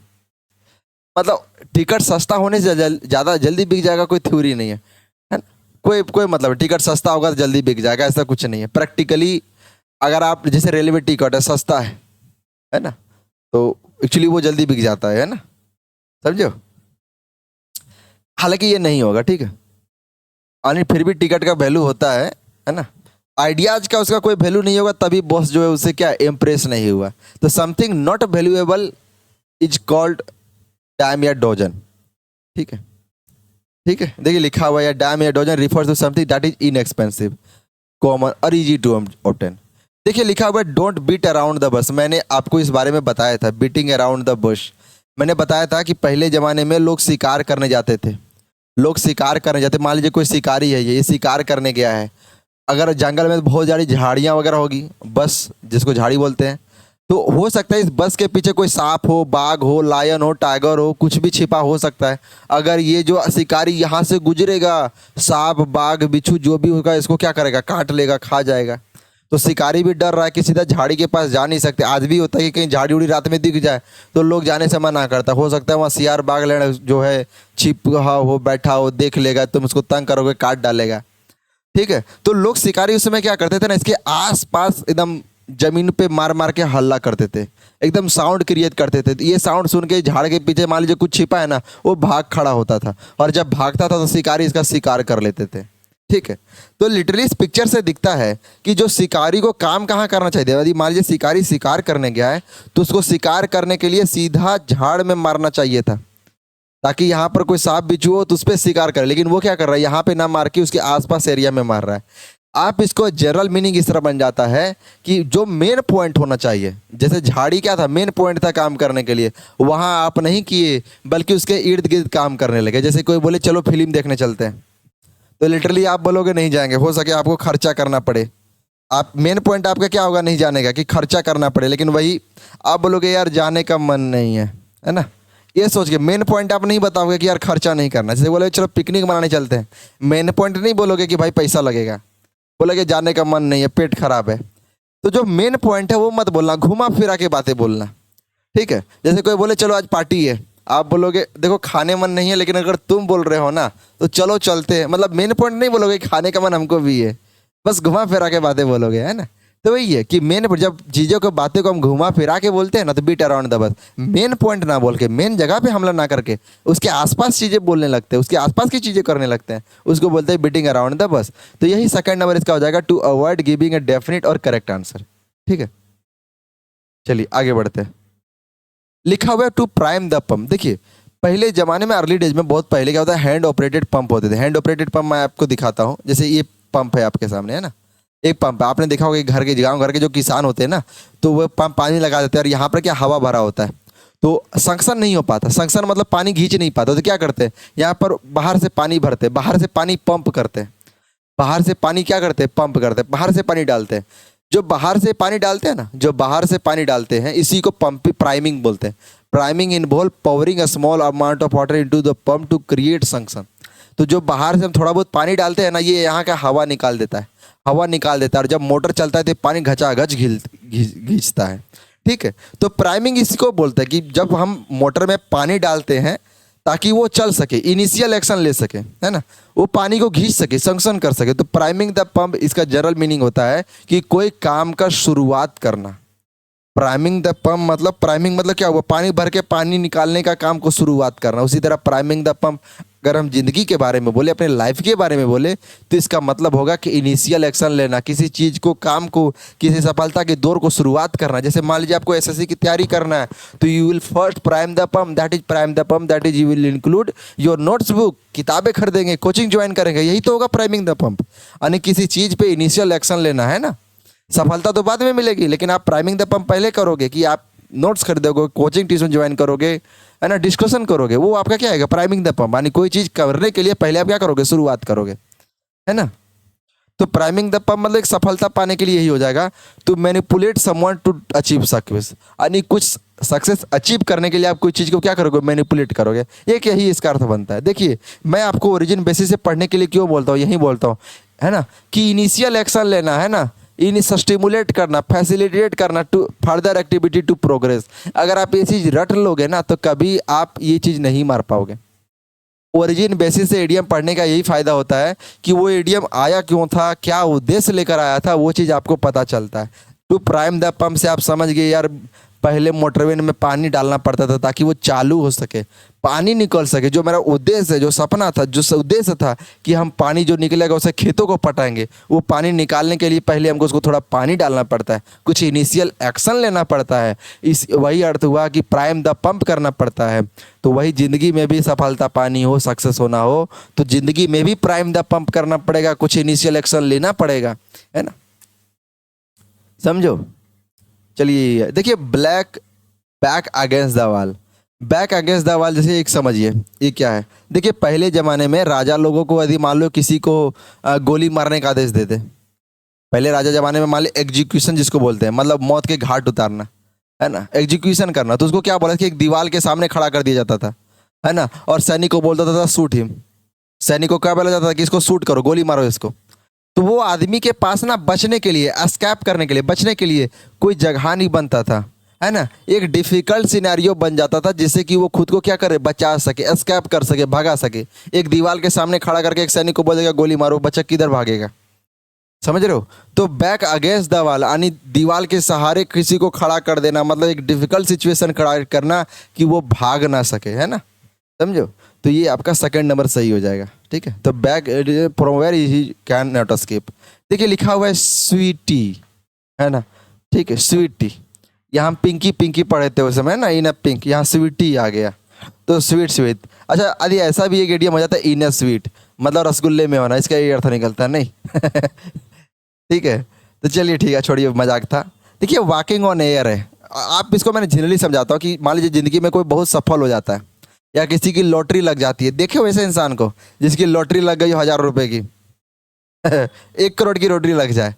[SPEAKER 1] मतलब टिकट सस्ता होने से ज़्यादा जल्दी बिक जाएगा, कोई थ्योरी नहीं है ना। कोई कोई मतलब टिकट सस्ता होगा तो जल्दी बिक जाएगा, ऐसा कुछ नहीं है प्रैक्टिकली। अगर आप जैसे रेलवे टिकट है, सस्ता है ना, तो एक्चुअली वो जल्दी बिक जाता है ना, समझो। हालांकि ये नहीं होगा, ठीक है, और फिर भी टिकट का वैल्यू होता है ना। आइडियाज का उसका कोई वैल्यू नहीं होगा, तभी बॉस जो है उसे क्या इम्प्रेस नहीं हुआ। तो something not valuable is called dime या डोजन। ठीक है, ठीक है, देखिए लिखा हुआ है डाइम या dozen refers to something that is inexpensive, common और इजी टू ऑब्टेन। देखिए लिखा हुआ है डोंट बीट अराउंड द बस। मैंने आपको इस बारे में बताया था, बीटिंग अराउंड द बुश। मैंने बताया था कि पहले ज़माने में लोग शिकार करने जाते थे, लोग शिकार करने जाते, मान लीजिए कोई शिकारी है, ये शिकार करने गया है, अगर जंगल में बहुत सारी झाड़ियाँ वगैरह होगी, बस जिसको झाड़ी बोलते हैं, तो हो सकता है इस बस के पीछे कोई सांप हो, बाघ हो, लायन हो, टाइगर हो, कुछ भी छिपा हो सकता है। अगर ये जो शिकारी यहाँ से गुजरेगा, सांप बाघ बिच्छू जो भी होगा इसको क्या करेगा, काट लेगा, खा जाएगा। तो शिकारी भी डर रहा है कि सीधा झाड़ी के पास जा नहीं सकते। आज भी होता है कि कहीं झाड़ी उड़ी रात में दिख जाए तो लोग जाने से मना करता, हो सकता है वहाँ सियार बाघ लेना जो है छिपा हो, बैठा हो, देख लेगा, तुम उसको तंग करोगे, काट डालेगा। ठीक है, तो लोग शिकारी उस समय क्या करते थे ना, इसके आस पास एकदम जमीन पे मार मार के हल्ला करते थे, एकदम साउंड क्रिएट करते थे। तो ये साउंड सुन के झाड़ के पीछे मान लीजिए कुछ छिपा है ना, वो भाग खड़ा होता था, और जब भागता था तो शिकारी इसका शिकार कर लेते थे। ठीक है, तो लिटरली इस पिक्चर से दिखता है कि जो शिकारी को काम कहाँ करना चाहिए। यदि मान लीजिए शिकारी शिकार करने गया है तो उसको शिकार करने के लिए सीधा झाड़ में मारना चाहिए था, ताकि यहाँ पर कोई सांप बिच्छू हो तो उस पर शिकार करे। लेकिन वो क्या कर रहा है, यहाँ पे ना मार के उसके आसपास एरिया में मार रहा है। आप इसको जनरल मीनिंग इस तरह बन जाता है कि जो मेन पॉइंट होना चाहिए, जैसे झाड़ी क्या था, मेन पॉइंट था काम करने के लिए, वहाँ आप नहीं किए बल्कि उसके इर्द गिर्द काम करने लगे। जैसे कोई बोले चलो फिल्म देखने चलते हैं, तो लिटरली आप बोलोगे नहीं जाएंगे, हो सके आपको खर्चा करना पड़े। आप मेन पॉइंट आपका क्या होगा, नहीं जाने का, कि खर्चा करना पड़े। लेकिन वही आप बोलोगे यार जाने का मन नहीं है ना, ये सोच के मेन पॉइंट आप नहीं बताओगे कि यार खर्चा नहीं करना। जैसे बोलोगे चलो पिकनिक मनाने चलते हैं, मेन पॉइंट नहीं बोलोगे कि भाई पैसा लगेगा, बोलोगे जाने का मन नहीं है, पेट खराब है। तो जो मेन पॉइंट है वो मत बोलना, घुमा फिरा के बातें बोलना। ठीक है, जैसे कोई बोले चलो आज पार्टी है, आप बोलोगे देखो खाने मन नहीं है, लेकिन अगर तुम बोल रहे हो ना तो चलो चलते हैं, मतलब मेन पॉइंट नहीं बोलोगे खाने का मन हमको भी है, बस घुमा फिरा के बातें बोलोगे, है ना। तो वही है कि मेन, जब चीज़ों को बातें को हम घुमा फिरा के बोलते हैं ना, तो beat around the bush, main point ना बोल के, मेन जगह पे हमला ना करके उसके आसपास चीज़ें बोलने लगते हैं, उसके आसपास की चीज़ें करने लगते हैं, उसको बोलते हैं बीटिंग अराउंड द बस। तो यही सेकंड नंबर इसका हो जाएगा, to avoid giving a definite और करेक्ट आंसर। ठीक है, चलिए आगे बढ़ते हैं। लिखा हुआ है टू प्राइम द पंप। देखिए पहले ज़माने में, अर्ली डेज में, बहुत पहले क्या होता है, हैंड ऑपरेटेड पंप होते थे। हैंड ऑपरेटेड पंप मैं आपको दिखाता हूँ। जैसे ये पंप है आपके सामने, है ना, एक पंप है। आपने देखा होगा घर के, गाँव घर के जो किसान होते हैं ना, तो वो पंप पानी लगा देते हैं और यहाँ पर क्या हवा भरा होता है, तो सक्शन नहीं हो पाता। सक्शन मतलब पानी खींच नहीं पाता। तो क्या करते हैं, यहाँ पर बाहर से पानी भरते हैं, बाहर से पानी पंप करते हैं, बाहर से पानी क्या करते हैं, पंप करते हैं, बाहर से पानी डालते हैं। जो बाहर से पानी डालते हैं ना, जो बाहर से पानी डालते हैं, इसी को पंप प्राइमिंग बोलते हैं। Priming involve pouring a small amount of water into the pump to create suction. तो जो बाहर से हम थोड़ा बहुत पानी डालते हैं ना, ये यहाँ का हवा निकाल देता है, हवा निकाल देता है, और जब मोटर चलता है तो पानी घचाघच खींचता है। ठीक है, तो प्राइमिंग इसको बोलते हैं कि जब हम मोटर में पानी डालते हैं ताकि वो चल सके, इनिशियल एक्शन ले सके, है ना, वो पानी को खींच सके, संक्शन कर सके। तो प्राइमिंग द पंप, इसका जनरल मीनिंग होता है कि कोई काम का शुरुआत करना। प्राइमिंग द पंप मतलब, प्राइमिंग मतलब क्या हुआ, पानी भर के पानी निकालने का काम को शुरुआत करना। उसी तरह प्राइमिंग द पंप अगर हम जिंदगी के बारे में बोले, अपने लाइफ के बारे में बोले, तो इसका मतलब होगा कि इनिशियल एक्शन लेना, किसी चीज़ को, काम को, किसी सफलता के दौर को शुरुआत करना। जैसे मान लीजिए आपको एसएससी की तैयारी करना है, तो you will first prime the pump, that is prime the pump, that is you will include your notes book, किताबें खरीदेंगे, कोचिंग ज्वाइन करेंगे, यही तो होगा प्राइमिंग द पंप। यानी किसी चीज़ पे इनिशियल एक्शन लेना है ना। सफलता तो बाद में मिलेगी, लेकिन आप प्राइमिंग द पंप पहले करोगे कि आप नोट्स खरीदोगे, कोचिंग ट्यूशन ज्वाइन करोगे, है ना, डिस्कशन करोगे, वो आपका क्या है, प्राइमिंग द पंप। यानी कोई चीज़ करने के लिए पहले आप क्या करोगे, शुरुआत करोगे, है ना। तो प्राइमिंग द पंप मतलब एक सफलता पाने के लिए यही हो जाएगा, to manipulate someone to achieve success. यानी कुछ सक्सेस अचीव करने के लिए आप कोई चीज़ को क्या करोगे, मैनिपुलेट करोगे। एक यही इसका अर्थ बनता है। देखिए, मैं आपको ओरिजिन बेसिस से पढ़ने के लिए क्यों बोलता हूँ, यही बोलता हूँ, है ना, कि इनिशियल एक्शन लेना, है ना, इन स्टिमुलेट करना, फैसिलिटेट करना to further activity to progress. अगर आप ये चीज़ रट लोगे ना, तो कभी आप ये चीज़ नहीं मार पाओगे। ओरिजिन बेसिस से एडीएम पढ़ने का यही फ़ायदा होता है कि वो एडीएम आया क्यों था, क्या उद्देश्य लेकर आया था, वो चीज़ आपको पता चलता है। टू प्राइम द पंप से आप समझ गए यार, पहले मोटरवे में पानी डालना पड़ता था ताकि वो चालू हो सके, पानी निकल सके। जो मेरा उद्देश्य है, जो सपना था, जो उद्देश्य था कि हम पानी जो निकलेगा उसे खेतों को पटाएंगे, वो पानी निकालने के लिए पहले हमको उसको थोड़ा पानी डालना पड़ता है, कुछ इनिशियल एक्शन लेना पड़ता है। इस वही अर्थ हुआ कि प्राइम द पंप करना पड़ता है। तो वही ज़िंदगी में भी सफलता पानी हो, सक्सेस होना हो, तो ज़िंदगी में भी प्राइम द पंप करना पड़ेगा, कुछ इनिशियल एक्शन लेना पड़ेगा, है ना, समझो। चलिए देखिए, black back against the wall. Back against the wall जैसे एक समझिए, ये क्या है। देखिए, पहले ज़माने में राजा लोगों को यदि मान लो किसी को गोली मारने का आदेश देते, पहले राजा ज़माने में मान लो एग्जीक्यूशन जिसको बोलते हैं, मतलब मौत के घाट उतारना, है ना, एग्जीक्यूशन करना, तो उसको क्या बोला कि एक दीवार के सामने खड़ा कर दिया जाता था, है ना, और सैनिक को बोलता था शूट हिम। सैनिक को क्या बोला जाता था कि इसको शूट करो, गोली मारो इसको। तो वो आदमी के पास ना बचने के लिए, एस्केप करने के लिए, बचने के लिए कोई जगह नहीं बनता था, है ना, एक डिफिकल्ट सिनेरियो बन जाता था जिससे कि वो खुद को क्या करे, बचा सके, एस्केप कर सके, भगा सके। एक दीवार के सामने खड़ा करके एक सैनिक को बोलेगा गोली मारो, बच्चा किधर भागेगा, समझ रहे हो। तो बैक अगेंस्ट द वॉल यानी दीवार के सहारे किसी को खड़ा कर देना, मतलब एक डिफिकल्ट सिचुएशन खड़ा करना कि वो भाग ना सके, है ना, समझो। तो ये आपका सेकंड नंबर सही हो जाएगा, ठीक है। तो back from where he can not escape. देखिए लिखा हुआ है स्वीटी, है ना, ठीक है, स्वीटी। यहाँ हम पिंकी पिंकी पढ़े थे उस समय ना, इन अ पिंक, यहाँ स्वीटी आ गया, तो स्वीट स्वीट। अच्छा, अरे ऐसा भी एक इडियम हो जाता है, इन अ स्वीट, मतलब रसगुल्ले में होना, इसका ये अर्थ निकलता है नहीं। ठीक है, तो चलिए ठीक है, छोड़िए, मजाक था। देखिए, वॉकिंग ऑन एयर है। आप इसको मैंने जनरली समझाता हूँ कि मान लीजिए ज़िंदगी में कोई बहुत सफल हो जाता है, या किसी की लॉटरी लग जाती है। देखे वैसे इंसान को जिसकी लॉटरी लग गई 1000 रुपए की, 1 करोड़ की लॉटरी लग जाए,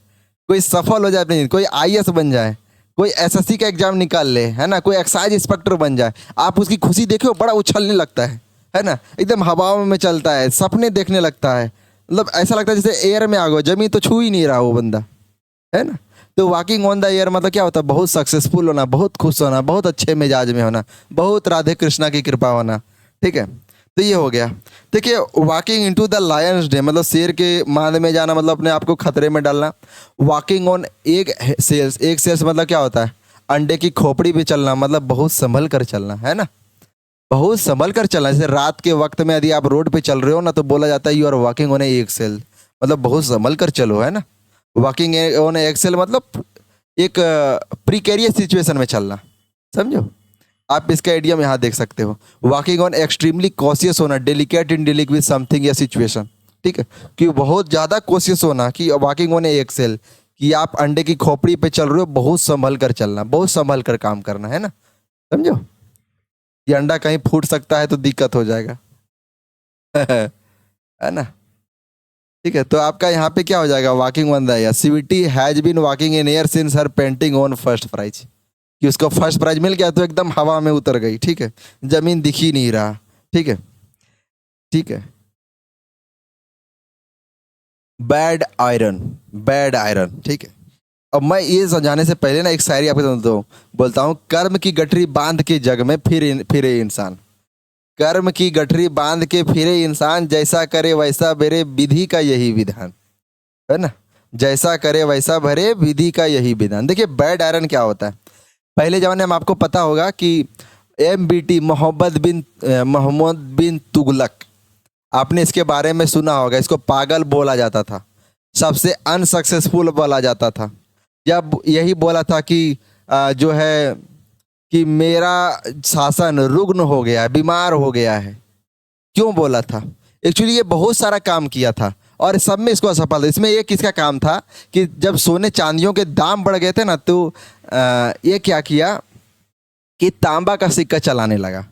[SPEAKER 1] कोई सफल हो जाए अपनी, कोई आईएएस बन जाए, कोई एसएससी का एग्जाम निकाल ले, है ना, कोई एक्साइज इंस्पेक्टर बन जाए, आप उसकी खुशी देखो, बड़ा उछलने लगता है ना, एकदम हवाओं में चलता है, सपने देखने लगता है, मतलब ऐसा लगता है जैसे एयर में आ गया, जमीन तो छू ही नहीं रहा वो बंदा, है ना। तो वॉकिंग ऑन द एयर मतलब क्या होता है, बहुत सक्सेसफुल होना, बहुत खुश होना, बहुत अच्छे मिजाज में होना, बहुत राधे कृष्णा की कृपा होना, ठीक है। तो ये हो गया। देखिए, walking into the Lions day मतलब शेर के मांद में जाना, मतलब अपने आप को खतरे में डालना। Walking on egg cells, egg cells मतलब क्या होता है, अंडे की खोपड़ी पे चलना, मतलब बहुत संभल कर चलना, है ना, बहुत संभल कर चलना। जैसे रात के वक्त में यदि आप रोड पे चल रहे हो ना, तो बोला जाता है you are walking on egg shell, मतलब बहुत संभल कर चलो, है ना। वॉकिंग ऑन एग सेल मतलब एक प्रीकेरियस सिचुएशन में चलना, समझो। आप इसका आइडिया यहाँ देख सकते हो। वॉकिंग ऑन एक्सट्रीमली कॉशियस होना, delicate in dealing with something या सिचुएशन, ठीक है, कि बहुत ज़्यादा कॉशियस होना, कि वॉकिंग ऑन एक्सेल, कि आप अंडे की खोपड़ी पे चल रहे हो, बहुत संभल कर चलना, बहुत संभल कर काम करना, है ना, समझो। ये अंडा कहीं फूट सकता है तो दिक्कत हो जाएगा। है ना? ठीक है, तो आपका यहाँ पे क्या हो जाएगा, वॉकिंग बन जाएगा। Sweety has been walking in air since her painting on first prize, कि उसको फर्स्ट प्राइज मिल गया तो एकदम हवा में उतर गई। ठीक है, जमीन दिख ही नहीं रहा। ठीक है, ठीक है। Bad iron, bad iron. ठीक है, अब मैं ये समझाने से पहले ना एक शायरी आपको सुनाता हूँ। बोलता हूँ, कर्म की गठरी बांध के जग में फिरे इंसान, कर्म की गठरी बांध के फिरे इंसान, जैसा करे वैसा भरे विधि का यही विधान। है ना? जैसा करे वैसा भरे विधि का यही विधान। देखिए बैड आयरन क्या होता है, पहले जमाने में आपको पता होगा कि MBT मोहम्मद बिन तुगलक, आपने इसके बारे में सुना होगा। इसको पागल बोला जाता था, सबसे अनसक्सेसफुल बोला जाता था। जब यही बोला था कि जो है कि मेरा शासन रुग्ण हो गया है, बीमार हो गया है। क्यों बोला था? एक्चुअली ये बहुत सारा काम किया था और सब में इसको असफल था। इसमें ये किसका काम था कि जब सोने चांदियों के दाम बढ़ गए थे ना, तो ये क्या किया कि तांबा का सिक्का चलाने लगा।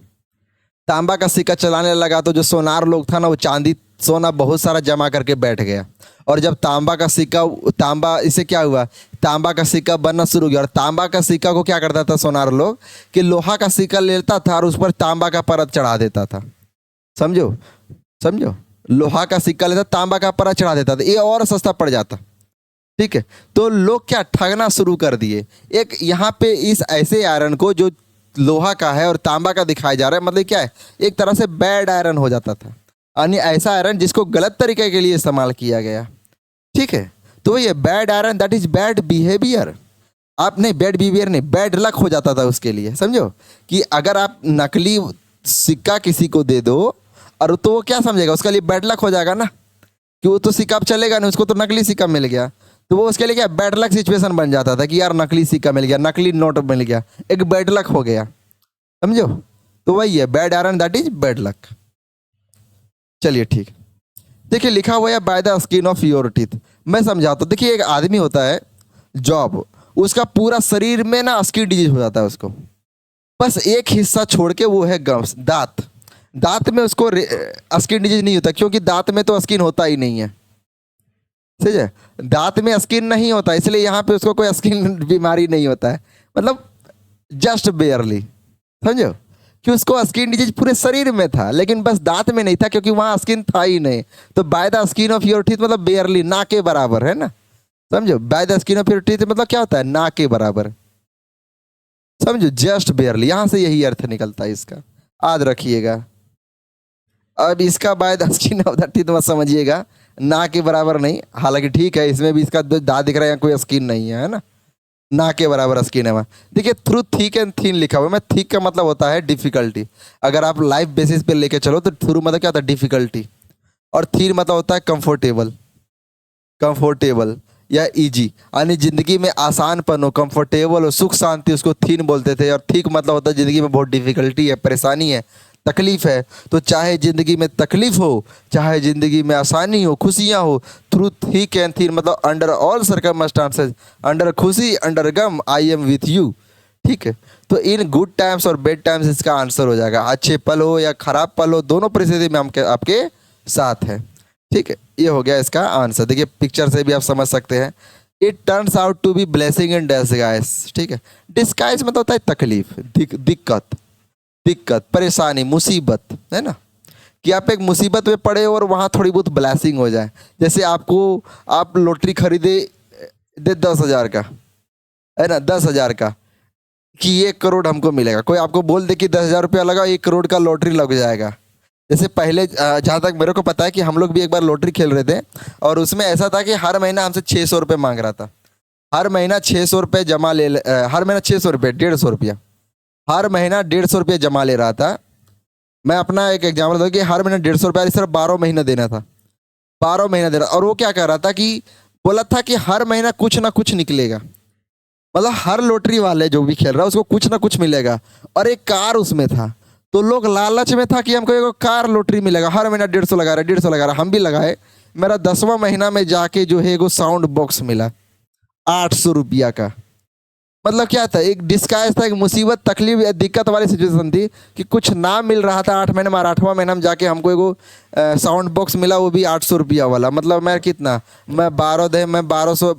[SPEAKER 1] तांबा का सिक्का चलाने लगा तो जो सोनार लोग था ना, वो चांदी सोना बहुत सारा जमा करके बैठ गया। और जब तांबा का सिक्का, तांबा इससे क्या हुआ, तांबा का सिक्का बनना शुरू किया। और तांबा का सिक्का को क्या करता था सोनार लोग कि लोहा का सिक्का लेता था और उस पर तांबा का परत चढ़ा देता था। समझो, समझो, लोहा का सिक्का लेता, तांबा का परत चढ़ा देता था, ये और सस्ता पड़ जाता। ठीक है, तो लोग क्या ठगना शुरू कर दिए। एक यहाँ पे इस ऐसे आयरन को जो लोहा का है और तांबा का दिखाया जा रहा है, मतलब क्या है, एक तरह से बैड आयरन हो जाता था, यानी ऐसा आयरन जिसको गलत तरीके के लिए इस्तेमाल किया गया। ठीक है, तो ये bad iron, that is bad behaviour. आप नहीं, बैड बिहेवियर नहीं, बैड लक हो जाता था उसके लिए। समझो कि अगर आप नकली सिक्का किसी को दे दो और तो वो क्या समझेगा, उसके लिए बैड लक हो जाएगा ना, कि वो तो सिक्का अब चलेगा नहीं, उसको तो नकली सिक्का मिल गया। तो वो उसके लिए क्या बैड लक सिचुएशन बन जाता था कि यार नकली सिक्का मिल गया, नकली नोट मिल गया, एक बैड लक हो गया। समझो, तो वही है bad iron, that is bad luck. चलिए ठीक, देखिए लिखा हुआ है by the skin of your teeth. मैं समझाता हूँ। देखिए एक आदमी होता है जॉब, उसका पूरा शरीर में ना स्किन डिजीज हो जाता है उसको, बस एक हिस्सा छोड़ के, वो है गम्स, दांत। दांत में उसको स्किन डिजीज नहीं होता, क्योंकि दांत में तो स्किन होता ही नहीं है। ठीक है, दांत में स्किन नहीं होता, इसलिए यहाँ पे उसको कोई स्किन बीमारी नहीं होता है, मतलब जस्ट बेयरली। समझो कि उसको स्किन डिजीज पूरे शरीर में था, लेकिन बस दांत में नहीं था, क्योंकि वहां स्किन था ही नहीं। तो by the skin of your teeth मतलब बेयरली, ना के बराबर, है ना? समझो, by the skin of your teeth मतलब क्या होता है, ना के बराबर। समझो, जस्ट बेयरली, यहां से यही अर्थ निकलता है इसका, याद रखिएगा। अब इसका by the skin of the teeth मत समझिएगा, ना के बराबर नहीं। हालांकि ठीक है, इसमें भी इसका दांत दिख रहा है, कोई स्किन नहीं है, है ना? ना के बराबर स्किन है वहाँ। देखिए थ्रू थिक एंड थीन लिखा हुआ है। मैं थिक का मतलब होता है डिफिकल्टी, अगर आप लाइफ बेसिस पे लेके चलो तो थ्रू मतलब क्या होता है, डिफिकल्टी। और थीन मतलब होता है कंफर्टेबल, कंफर्टेबल या इजी, यानी जिंदगी में आसानपन हो, कंफर्टेबल हो, सुख शांति, उसको थीन बोलते थे। और थिक मतलब होता है जिंदगी में बहुत डिफिकल्टी है, परेशानी है, तकलीफ है। तो चाहे जिंदगी में तकलीफ हो, चाहे जिंदगी में आसानी हो, खुशियां हो, थ्रू थिक एंड थीन मतलब अंडर ऑल सर्कमस्टांसेस, अंडर खुशी, अंडर गम, आई एम विथ यू। ठीक है, तो इन गुड टाइम्स और बैड टाइम्स इसका आंसर हो जाएगा। अच्छे पल हो या खराब पल हो, दोनों परिस्थिति में हम आपके साथ है। ठीक है, ये हो गया इसका आंसर। देखिए पिक्चर से भी आप समझ सकते हैं। It turns out to be blessing in disguise. ठीक है, डिस्गाइज मतलब होता है तकलीफ, दिक्कत, दिक्कत, परेशानी, मुसीबत, है ना? कि आप एक मुसीबत में पड़े और वहाँ थोड़ी बहुत ब्लेसिंग हो जाए। जैसे आपको, आप लॉटरी खरीदे दे 10,000 का, है ना, 10,000 का, कि 1 करोड़ हमको मिलेगा। कोई आपको बोल दे कि 10,000 रुपया लगा, 1 करोड़ का लॉटरी लग जाएगा। जैसे पहले जहाँ तक मेरे को पता है कि हम लोग भी एक बार लॉटरी खेल रहे थे, और उसमें ऐसा था कि हर महीना हमसे 600 रुपये मांग रहा था। हर महीना 600 रुपये जमा हर महीना 600 रुपये, 150 रुपया, हर महीना 150 रुपये जमा ले रहा था। मैं अपना एक एग्जाम्पल दूँ कि हर महीना 150 रुपया सिर्फ 12 महीना देना था, 12 महीना देना। और वो क्या कर रहा था कि बोला था कि हर महीना कुछ ना कुछ निकलेगा, मतलब हर लॉटरी वाले जो भी खेल रहा है उसको कुछ ना कुछ मिलेगा। और एक कार उसमें था, तो लोग लालच में था कि हमको एक कार लॉटरी मिलेगा। हर महीना 150 लगा रहा है, 150 लगा रहा है, हम भी लगाए। मेरा 10वां महीना में जाके जो है वो साउंड बॉक्स मिला 800 रुपया का। मतलब क्या था, एक डिस्गाइज था, एक मुसीबत तकलीफ या दिक्कत वाली सिचुएशन थी कि कुछ ना मिल रहा था 8 महीने में, 8वां महीना में जाके हमको एगो साउंड बॉक्स मिला, वो भी 800 रुपया वाला। मतलब मैं कितना, मैं 1200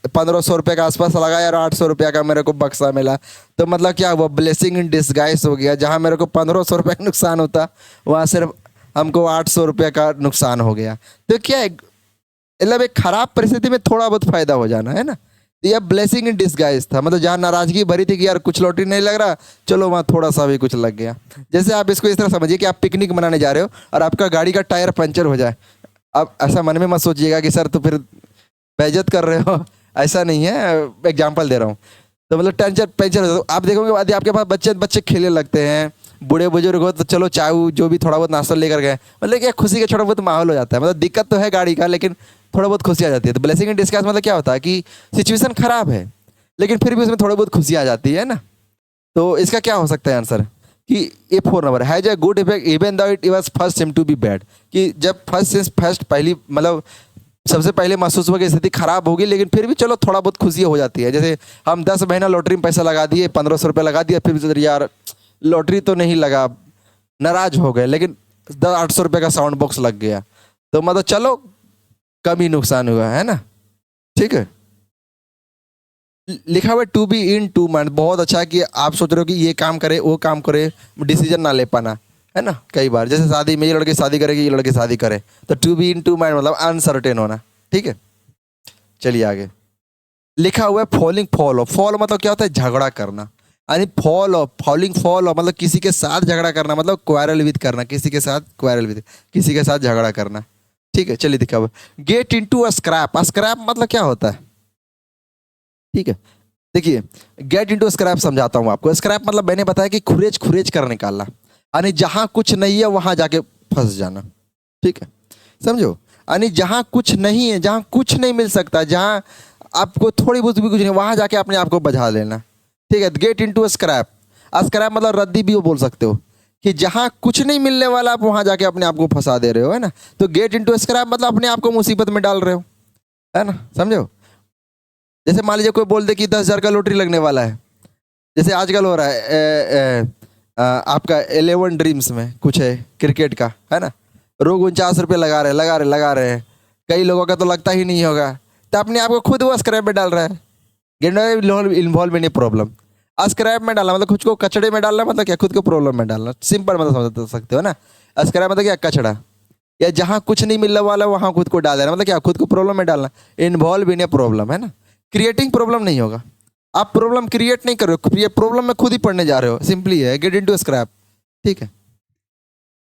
[SPEAKER 1] 1500 रुपये के आसपास लगाया और 800 रुपया का मेरे को बक्सा मिला। तो मतलब क्या हुआ, ब्लेसिंग इन डिस्गाइज हो गया। जहाँ मेरे को 1500 रुपये का नुकसान होता, वहाँ सिर्फ हमको 800 रुपये का नुकसान हो गया। तो क्या है, मतलब एक खराब परिस्थिति में थोड़ा बहुत फायदा हो जाना है ना। तो यह ब्लेसिंग इन डिस्गाइज था। मतलब जहाँ नाराजगी भरी थी कि यार कुछ लॉटरी नहीं लग रहा, चलो वहाँ थोड़ा सा भी कुछ लग गया। जैसे आप इसको इस तरह समझिए कि आप पिकनिक मनाने जा रहे हो और आपका गाड़ी का टायर पंचर हो जाए। अब ऐसा मन में मत सोचिएगा कि सर तो फिर बेइज्जत कर रहे हो, ऐसा नहीं है, एग्जाम्पल दे रहा हूँ। तो मतलब पंचर पंचर हो, तो आप देखोगे बाद आपके पास बच्चे बच्चे खेलने लगते हैं, बूढ़े बुजुर्ग हो तो चलो चाय जो भी थोड़ा बहुत नाश्ता लेकर गए, मतलब क्या खुशी का छोटा बहुत माहौल हो जाता है। मतलब दिक्कत तो है गाड़ी का, लेकिन थोड़ा बहुत खुशी आ जाती है। तो ब्लेसिंग इन डिस्गाइज मतलब क्या होता है कि सिचुएशन खराब है लेकिन फिर भी उसमें थोड़ी बहुत खुशी आ जाती है ना। तो इसका क्या हो सकता है आंसर, कि a 4 number has a good effect even though it was first seem to be bad. कि जब फर्स्ट पहली मतलब सबसे पहले महसूस हुआ कि स्थिति खराब होगी, लेकिन फिर भी चलो थोड़ा बहुत खुशी हो जाती है। जैसे हम 10 महीना लॉटरी में पैसा लगा दिए, 1500 रुपये लगा दिया, फिर भी यार लॉटरी तो नहीं लगा, नाराज हो गए, लेकिन 800 रुपये का साउंड बॉक्स लग गया। तो मतलब चलो कम ही नुकसान हुआ है ना। ठीक है, लिखा हुआ to be in two mind, बहुत अच्छा है कि आप सोच रहे हो कि ये काम करे वो काम करे, डिसीजन ना ले पाना है ना। कई बार जैसे शादी में, ये लड़के शादी करेगी ये लड़के शादी करे, तो to be in two mind मतलब अनसर्टेन होना। ठीक है, चलिए आगे। लिखा हुआ है फॉलिंग फॉल ऑफ, फॉल मतलब क्या होता है, झगड़ा करना। यानी fall of, falling fall of मतलब किसी के साथ झगड़ा करना, मतलब क्वारल विद करना, किसी के साथ क्वारल विद, किसी के साथ झगड़ा करना। ठीक है, चलिए दिखा हुआ get into a scrap. Scrap मतलब क्या होता है, ठीक है, देखिए गेट इनटू स्क्रैप समझाता हूँ आपको। स्क्रैप मतलब मैंने बताया कि खुरेज खुरेज कर निकालना, यानी जहां कुछ नहीं है वहां जाके फंस जाना। ठीक है, समझो, यानी जहां कुछ नहीं है, जहां कुछ नहीं मिल सकता, जहां आपको थोड़ी बहुत भी कुछ नहीं, वहां जाके अपने आप को बचा लेना। ठीक है, गेट इनटू स्क्रैप। स्क्रैप मतलब रद्दी भी वो बोल सकते हो, कि जहां कुछ नहीं मिलने वाला आप वहां जाके अपने आप को फंसा दे रहे हो, है ना। तो गेट इनटू स्क्रैप मतलब अपने आप को मुसीबत में डाल रहे हो, है ना, समझो। जैसे मान लीजिए कोई बोल दे कि 10,000 का लॉटरी लगने वाला है, जैसे आजकल हो रहा है आपका 11 ड्रीम्स में कुछ है क्रिकेट का, है ना। लोग 49 रुपये लगा रहे हैं, कई लोगों का तो लगता ही नहीं होगा, तो अपने आप को खुद वो स्क्रैप में डाल रहा है। Get involve in a problem, scrap में डालना मतलब खुद को कचड़े में डालना, मतलब क्या, खुद को प्रॉब्लम में डालना, सिंपल मतलब समझ सकते हो ना। स्क्रैप मतलब क्या, कचड़ा, या जहाँ कुछ नहीं मिलने वाला वहाँ खुद को डाल देना, मतलब क्या, खुद को प्रॉब्लम में डालना। इन्वॉल्व इन ए प्रॉब्लम, है ना। क्रिएटिंग प्रॉब्लम नहीं होगा, आप प्रॉब्लम क्रिएट नहीं कर रहे हो, ये प्रॉब्लम में खुद ही पढ़ने जा रहे हो, सिंपली है गेट इनटू स्क्रैप। ठीक है,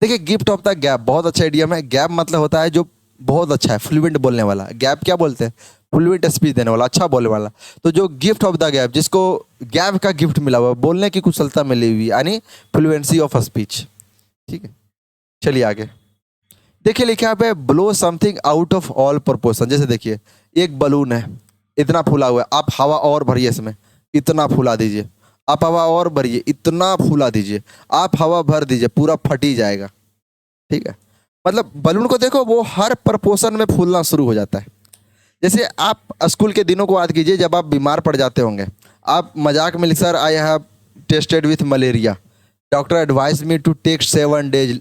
[SPEAKER 1] देखिए गिफ्ट ऑफ द गैप बहुत अच्छा आइडियम है। गैप मतलब होता है जो बहुत अच्छा है, फ्लुएंट बोलने वाला। गैप क्या बोलते हैं, फ्लुएंट स्पीच देने वाला, अच्छा बोलने वाला। तो जो गिफ्ट ऑफ द गैप, जिसको गैप का गिफ्ट मिला हुआ, बोलने की कुशलता मिली हुई, यानी फ्लुएंसी ऑफ स्पीच। ठीक है, चलिए आगे। देखिए लिखा है blow something out of all proportion. जैसे देखिए एक बलून है, इतना फूला हुआ है, आप हवा और भरिए इसमें, इतना फूला दीजिए, आप हवा और भरिए, इतना फूला दीजिए, आप हवा भर दीजिए, पूरा फट ही जाएगा। ठीक है, मतलब बलून को देखो वो हर प्रपोर्शन में फूलना शुरू हो जाता है। जैसे आप स्कूल के दिनों को याद कीजिए, जब आप बीमार पड़ जाते होंगे, आप मजाक में लिख, sir I have tested with malaria, doctor advise me to take 7 days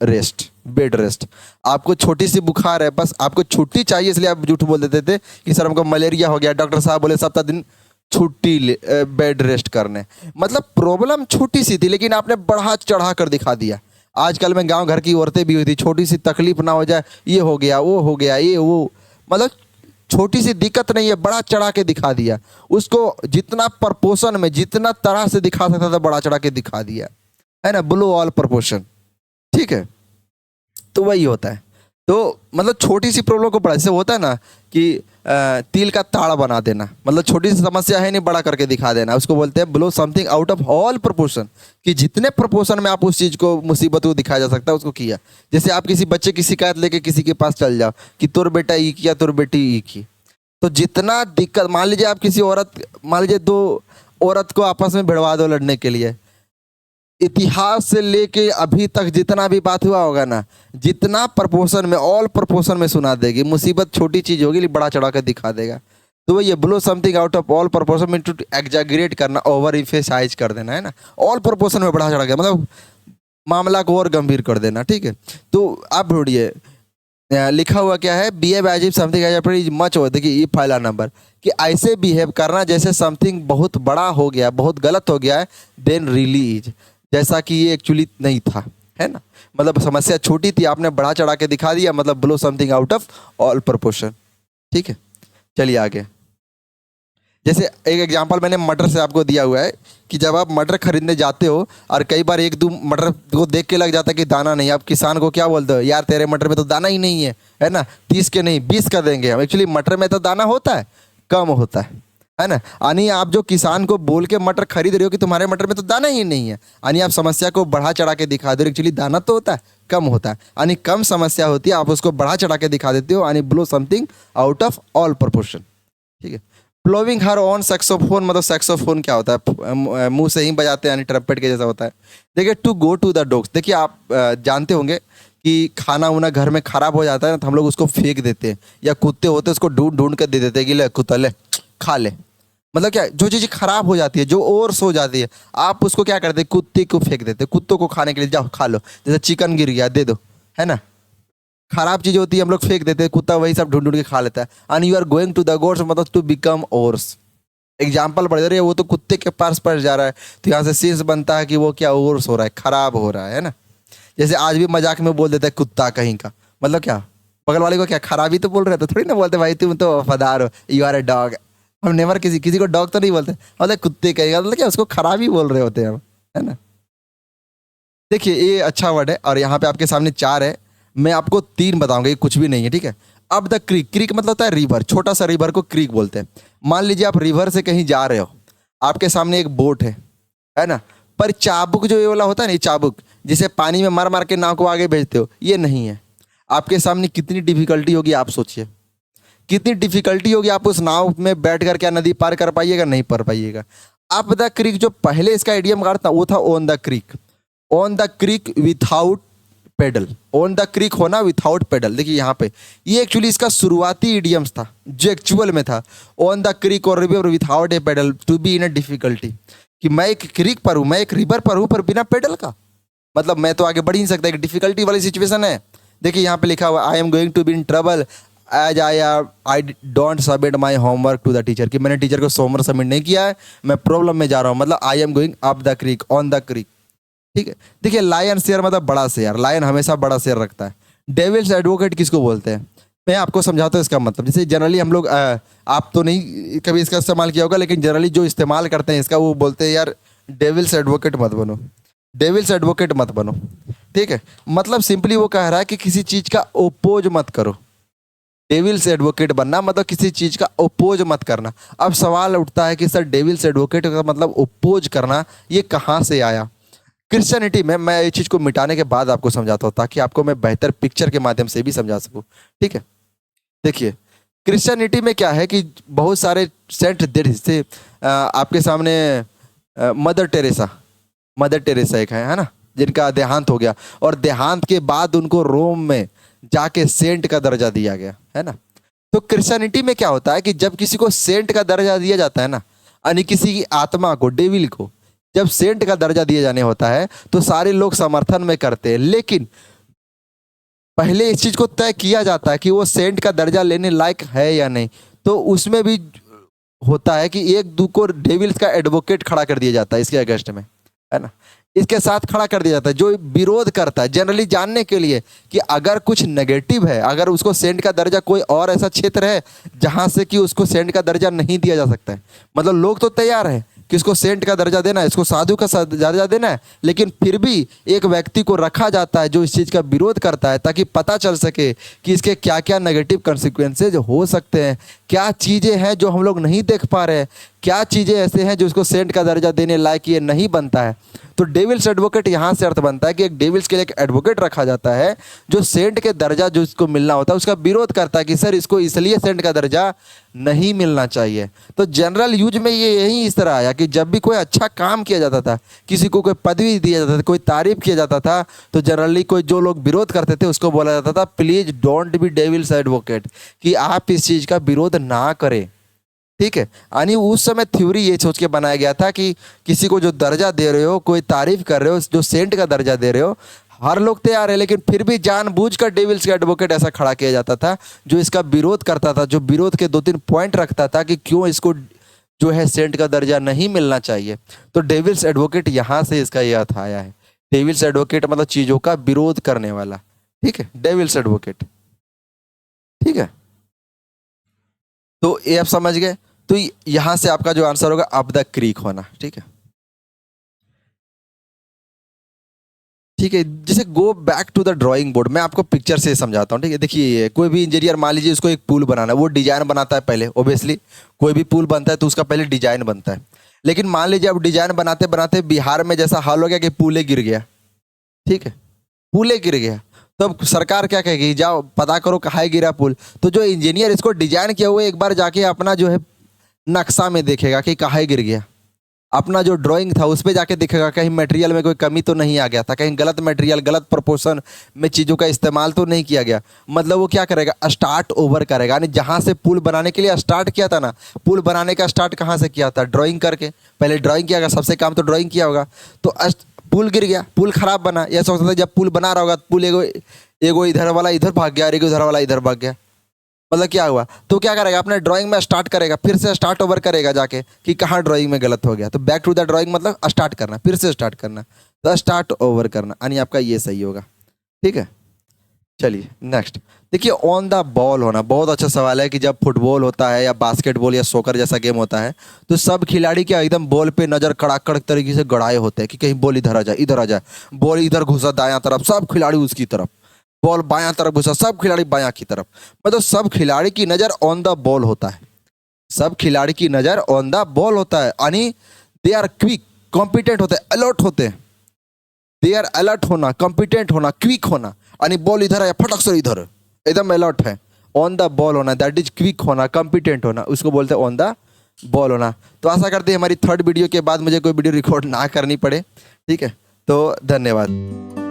[SPEAKER 1] rest, bed rest. आपको छोटी सी बुखार है, बस आपको छुट्टी चाहिए, इसलिए आप झूठ बोल देते थे कि सर हमको मलेरिया हो गया, डॉक्टर साहब बोले 7 दिन छुट्टी बेड रेस्ट करने। मतलब प्रॉब्लम छोटी सी थी, लेकिन आपने बढ़ा चढ़ा कर दिखा दिया। आजकल में गांव घर की औरतें भी हुई थी, छोटी सी तकलीफ ना हो जाए, ये हो गया वो हो गया ये वो, मतलब छोटी सी दिक्कत नहीं है, बड़ा चढ़ा के दिखा दिया उसको। जितना प्रपोर्शन में, जितना तरह से दिखा सकता था, बड़ा चढ़ा के दिखा दिया, है ना, ब्लो ऑल प्रपोर्शन। ठीक है, तो वही होता है। तो मतलब छोटी सी प्रॉब्लम को बड़ा, जैसे होता है ना कि तिल का ताड़ा बना देना, मतलब छोटी सी समस्या है नहीं, बड़ा करके दिखा देना, उसको बोलते हैं blow something out of all proportion. कि जितने प्रोपोर्शन में आप उस चीज़ को, मुसीबत को दिखाया जा सकता है, उसको किया। जैसे आप किसी बच्चे की शिकायत लेके किसी के पास चल जाओ कि तोर बेटा ये किया, तोर बेटी ये की, तो जितना दिक्कत, मान लीजिए आप किसी औरत, मान लीजिए 2 औरत को आपस में भिड़वा दो लड़ने के लिए, इतिहास से लेके अभी तक जितना भी बात हुआ होगा ना, जितना प्रपोर्शन में, ऑल प्रपोर्शन में सुना देगी। मुसीबत छोटी चीज होगी लेकिन बड़ा चढ़ा कर दिखा देगा। तो ये blow something out of all proportion mean to exaggerate करना, ओवर इम्फेसाइज कर देना, है ना। ऑल प्रोपोर्शन में बढ़ा चढ़ा गया मतलब मामला को और गंभीर कर देना, ठीक है। तो आप ढूंढिए लिखा हुआ क्या है, behave as if something as much हो, देखिए ये पहला नंबर कि ऐसे बिहेव करना जैसे समथिंग बहुत बड़ा हो गया, बहुत गलत हो गया है, देन रियली इज, जैसा कि ये एक्चुअली नहीं था, है ना। मतलब समस्या छोटी थी, आपने बढ़ा चढ़ा के दिखा दिया, मतलब blow something out of all proportion, ठीक है। चलिए आगे, जैसे एक एग्जांपल मैंने मटर से आपको दिया हुआ है कि जब आप मटर खरीदने जाते हो और कई बार एक दो मटर को देख के लग जाता है कि दाना नहीं, आप किसान को क्या बोलते हो, यार तेरे मटर में तो दाना ही नहीं है ना, 30 के नहीं 20 का देंगे हम। एक्चुअली मटर में तो दाना होता है, कम होता है ना। यानी आप जो किसान को बोल के मटर खरीद रहे हो कि तुम्हारे मटर में तो दाना ही नहीं है, यानी आप समस्या को बढ़ा चढ़ा के दिखा दे रहे हो। एक्चुअली दाना तो होता है, कम होता है, यानी कम समस्या होती है, आप उसको बढ़ा चढ़ा के दिखा देते हो, यानी blow something out of all proportion, ठीक है। ब्लोविंग हर ऑन सैक्सोफोन, मतलब सैक्सोफोन क्या होता है, मुंह से ही बजाते हैं, यानी ट्रम्पेट के जैसा होता है। देखिए to go to the dogs, देखिए आप जानते होंगे कि खाना उना घर में खराब हो जाता है ना, तो हम लोग उसको फेंक देते हैं, या कुत्ते होते हैं उसको ढूंढ ढूंढ कर दे देते हैं कि ले कुत्ता ले खा ले। मतलब क्या, जो चीज़ खराब हो जाती है, जो ओवर्स हो जाती है, आप उसको क्या करते हैं, कुत्ते को फेंक देते हैं, कुत्तों को खाने के लिए जाओ खा लो, जैसे चिकन गिर गया दे दो, है ना। खराब चीज होती है हम लोग फेंक देते हैं, कुत्ता वही सब ढूंढ ढूंढ के खा लेता है। And you are going to the गोड्स, मतलब टू बिकम ओर्स। एग्जाम्पल बढ़ रही है, वो तो कुत्ते के पास पर जा रहा है, तो यहाँ से सेंस बनता है कि वो क्या ओर्स हो रहा है, खराब हो रहा है ना। जैसे आज भी मजाक में बोल देता है कुत्ता कहीं का, मतलब क्या बगल वाले को क्या खराबी तो बोल रहे थे, थोड़ी ना बोलते भाई तुम तो वफादार हो, यू आर ए डॉग। हम नेवर किसी किसी को डॉग तो नहीं बोलते, मतलब कुत्ते कहीं का, मतलब क्या उसको खराबी बोल रहे होते हैं हम, है ना। देखिए ये अच्छा वर्ड है, और यहाँ पे आपके सामने 4 है, मैं आपको 3 बताऊंगा, ये कुछ भी नहीं है, ठीक है। अब द क्रीक, क्रीक मतलब होता है रिवर, छोटा सा रिवर को क्रीक बोलते हैं। मान लीजिए आप रिवर से कहीं जा रहे हो, आपके सामने एक बोट है ना, पर चाबुक जो ये वाला होता है ना, ये चाबुक जिसे पानी में मार मार के नाव को आगे भेजते हो, ये नहीं है। आपके सामने कितनी डिफिकल्टी होगी आप सोचिए, कितनी डिफिकल्टी होगी, आप उस नाव में बैठ कर क्या नदी पार कर पाइएगा, नहीं कर पाइएगा। अब द क्रीक जो पहले इसका एडीएम कार्ड था वो था on the creek, on the creek without pedal, on the creek होना विथआउट पेडल। देखिए यहाँ पे ये एक्चुअली इसका शुरुआती इडियम्स था जो एक्चुअल में था, ऑन द क्रीक और river without a paddle to be in a difficulty, कि मैं एक क्रीक पर हूँ, मैं एक रिवर पर हूँ, पर बिना पेडल का, मतलब मैं तो आगे बढ़ ही नहीं सकता, एक डिफिकल्टी वाली सिचुएशन है। देखिए यहाँ पे लिखा हुआ I am going to be in trouble as I don't submit my homework to the teacher, कि मैंने टीचर को होमवर्क सबमिट नहीं किया है, मैं प्रॉब्लम में जा रहा हूँ, मतलब आई am going up the creek, on the creek, ठीक है। देखिए लायन शेयर मतलब बड़ा शेयर, लायन हमेशा बड़ा शेयर रखता है। डेविल्स एडवोकेट किसको बोलते हैं, मैं आपको समझाता हूँ इसका मतलब। जैसे जनरली हम लोग आप तो नहीं कभी इसका इस्तेमाल किया होगा, लेकिन जनरली जो इस्तेमाल करते हैं इसका, वो बोलते हैं यार डेविल्स एडवोकेट मत बनो, डेविल्स एडवोकेट मत बनो, ठीक है। मतलब सिंपली वो कह रहा है कि किसी चीज का ओपोज मत करो। डेविल्स एडवोकेट बनना मतलब किसी चीज का ओपोज मत करना। अब सवाल उठता है कि सर डेविल्स एडवोकेट का मतलब ओपोज करना, ये कहाँ से आया। क्रिश्चियनिटी में, मैं ये चीज को मिटाने के बाद आपको समझाता हूँ ताकि आपको मैं बेहतर पिक्चर के माध्यम से भी समझा सकूँ, ठीक है। देखिए क्रिश्चियनिटी में क्या है कि बहुत सारे सेंट दे, जैसे आपके सामने मदर टेरेसा, मदर टेरेसा एक है ना, जिनका देहांत हो गया, और देहांत के बाद उनको रोम में जाके सेंट का दर्जा दिया गया, है ना। तो क्रिश्चियनिटी में क्या होता है कि जब किसी को सेंट का दर्जा दिया जाता है ना, यानी किसी की आत्मा को, डेविल को जब सेंट का दर्जा दिया जाने होता है, तो सारे लोग समर्थन में करते हैं, लेकिन पहले इस चीज को तय किया जाता है कि वो सेंट का दर्जा लेने लायक है या नहीं। तो उसमें भी होता है कि एक दो को डेविल्स का एडवोकेट खड़ा कर दिया जाता है इसके अगेंस्ट में, है ना, इसके साथ खड़ा कर दिया जाता है जो विरोध करता है, जनरली जानने के लिए कि अगर कुछ नेगेटिव है, अगर उसको सेंट का दर्जा, कोई और ऐसा क्षेत्र है जहां से कि उसको सेंट का दर्जा नहीं दिया जा सकता है, मतलब लोग तो तैयार हैं कि इसको सेंट का दर्जा देना है, इसको साधु का दर्जा देना है, लेकिन फिर भी एक व्यक्ति को रखा जाता है जो इस चीज़ का विरोध करता है, ताकि पता चल सके कि इसके क्या क्या नेगेटिव कंसिक्वेंसेज हो सकते हैं, क्या चीज़ें हैं जो हम लोग नहीं देख पा रहे हैं, क्या चीज़ें ऐसे हैं जो इसको सेंट का दर्जा देने लायक ये नहीं बनता है। तो डेविल्स एडवोकेट यहाँ से अर्थ बनता है कि एक डेविल्स के लिए एक एडवोकेट रखा जाता है जो सेंट के दर्जा जो इसको मिलना होता है उसका विरोध करता है कि सर इसको इसलिए सेंट का दर्जा नहीं मिलना चाहिए। तो जनरल यूज में ये यही इस तरह आया कि जब भी कोई अच्छा काम किया जाता था, किसी को कोई पदवी दिया जाता था, कोई तारीफ किया जाता था, तो जनरली कोई जो लोग विरोध करते थे उसको बोला जाता था please don't be devil's advocate, कि आप इस चीज़ का विरोध ना करें, ठीक है। यानी उस समय थ्योरी ये सोच के बनाया गया था कि किसी को जो दर्जा दे रहे हो, कोई तारीफ कर रहे हो, जो सेंट का दर्जा दे रहे हो, हर लोग तैयार है, लेकिन फिर भी जानबूझकर डेविल्स का एडवोकेट ऐसा खड़ा किया जाता था जो इसका विरोध करता था, जो विरोध के 2-3 पॉइंट रखता था कि क्यों इसको जो है सेंट का दर्जा नहीं मिलना चाहिए। तो डेविल्स एडवोकेट यहाँ से इसका ये अर्थ आया है। डेविल्स एडवोकेट मतलब चीजों का विरोध करने वाला। ठीक है, डेविल्स एडवोकेट। ठीक है, तो ये आप समझ गए। तो यहां से आपका जो आंसर होगा अप द क्रीक होना। ठीक है, ठीक है। जैसे go back to the drawing board, मैं आपको पिक्चर से समझाता हूँ। ठीक है, देखिए कोई भी इंजीनियर मान लीजिए उसको एक पुल बनाना है, वो डिजाइन बनाता है पहले। ऑब्वियसली कोई भी पुल बनता है तो उसका पहले डिजाइन बनता है। लेकिन मान लीजिए अब डिजाइन बनाते बनाते बिहार में जैसा हाल हो गया कि पुले गिर गया। ठीक है, पुले गिर गया, तो अब सरकार क्या कहेगी, जाओ पता करो कहाँ गिरा पुल। तो जो इंजीनियर इसको डिजाइन किया हुआ है, एक बार जाके अपना जो है नक्शा में देखेगा कि कहाँ गिर गया। अपना जो ड्राइंग था उस पर जाके दिखेगा कहीं मटेरियल में कोई कमी तो नहीं आ गया था, कहीं गलत मटेरियल गलत प्रोपोर्शन में चीज़ों का इस्तेमाल तो नहीं किया गया। मतलब वो क्या करेगा, स्टार्ट ओवर करेगा। यानी जहाँ से पुल बनाने के लिए स्टार्ट किया था ना, पुल बनाने का स्टार्ट कहाँ से किया था, ड्राइंग करके। पहले ड्राइंग किया, सबसे काम तो ड्राइंग किया होगा। तो पुल गिर गया, पुल खराब बना। यह सोचता था जब पुल बना रहा होगा पुल एगो इधर वाला इधर भाग गया और एगो इधर वाला इधर भाग गया। मतलब क्या हुआ, तो क्या करेगा, अपने ड्राइंग में स्टार्ट करेगा, फिर से स्टार्ट ओवर करेगा जाके कि कहाँ ड्राइंग में गलत हो गया। तो बैक टू द ड्राइंग मतलब स्टार्ट करना, फिर से स्टार्ट करना, तो स्टार्ट ओवर करना, यानी आपका ये सही होगा। ठीक है, चलिए नेक्स्ट देखिए, ऑन द बॉल होना। बहुत अच्छा सवाल है कि जब फुटबॉल होता है या बास्केटबॉल या सॉकर जैसा गेम होता है तो सब खिलाड़ी क्या एकदम बॉल पे नजर कड़ाकड़ तरीके से गड़ाए होते हैं कि कहीं बॉल इधर आ जाए, इधर आ जाए। बॉल इधर घुसा दायां तरफ, सब खिलाड़ी उसकी तरफ। बॉल बायां तरफ घुसा, सब खिलाड़ी बायां की तरफ। मतलब सब खिलाड़ी की नजर ऑन द बॉल होता है। सब खिलाड़ी की नजर ऑन द बॉल होता है, यानी दे आर क्विक, कॉम्पिटेंट होते हैं, अलर्ट होते हैं। दे आर अलर्ट होना, कॉम्पिटेंट होना, क्विक होना, यानी बॉल इधर आया फटक से इधर, एकदम अलर्ट है। ऑन द बॉल होना, दैट इज क्विक होना, कॉम्पिटेंट होना, उसको बोलते हैं ऑन द बॉल होना। तो आशा करते हैं हमारी 3rd वीडियो के बाद मुझे कोई वीडियो रिकॉर्ड ना करनी पड़े। ठीक है, तो धन्यवाद।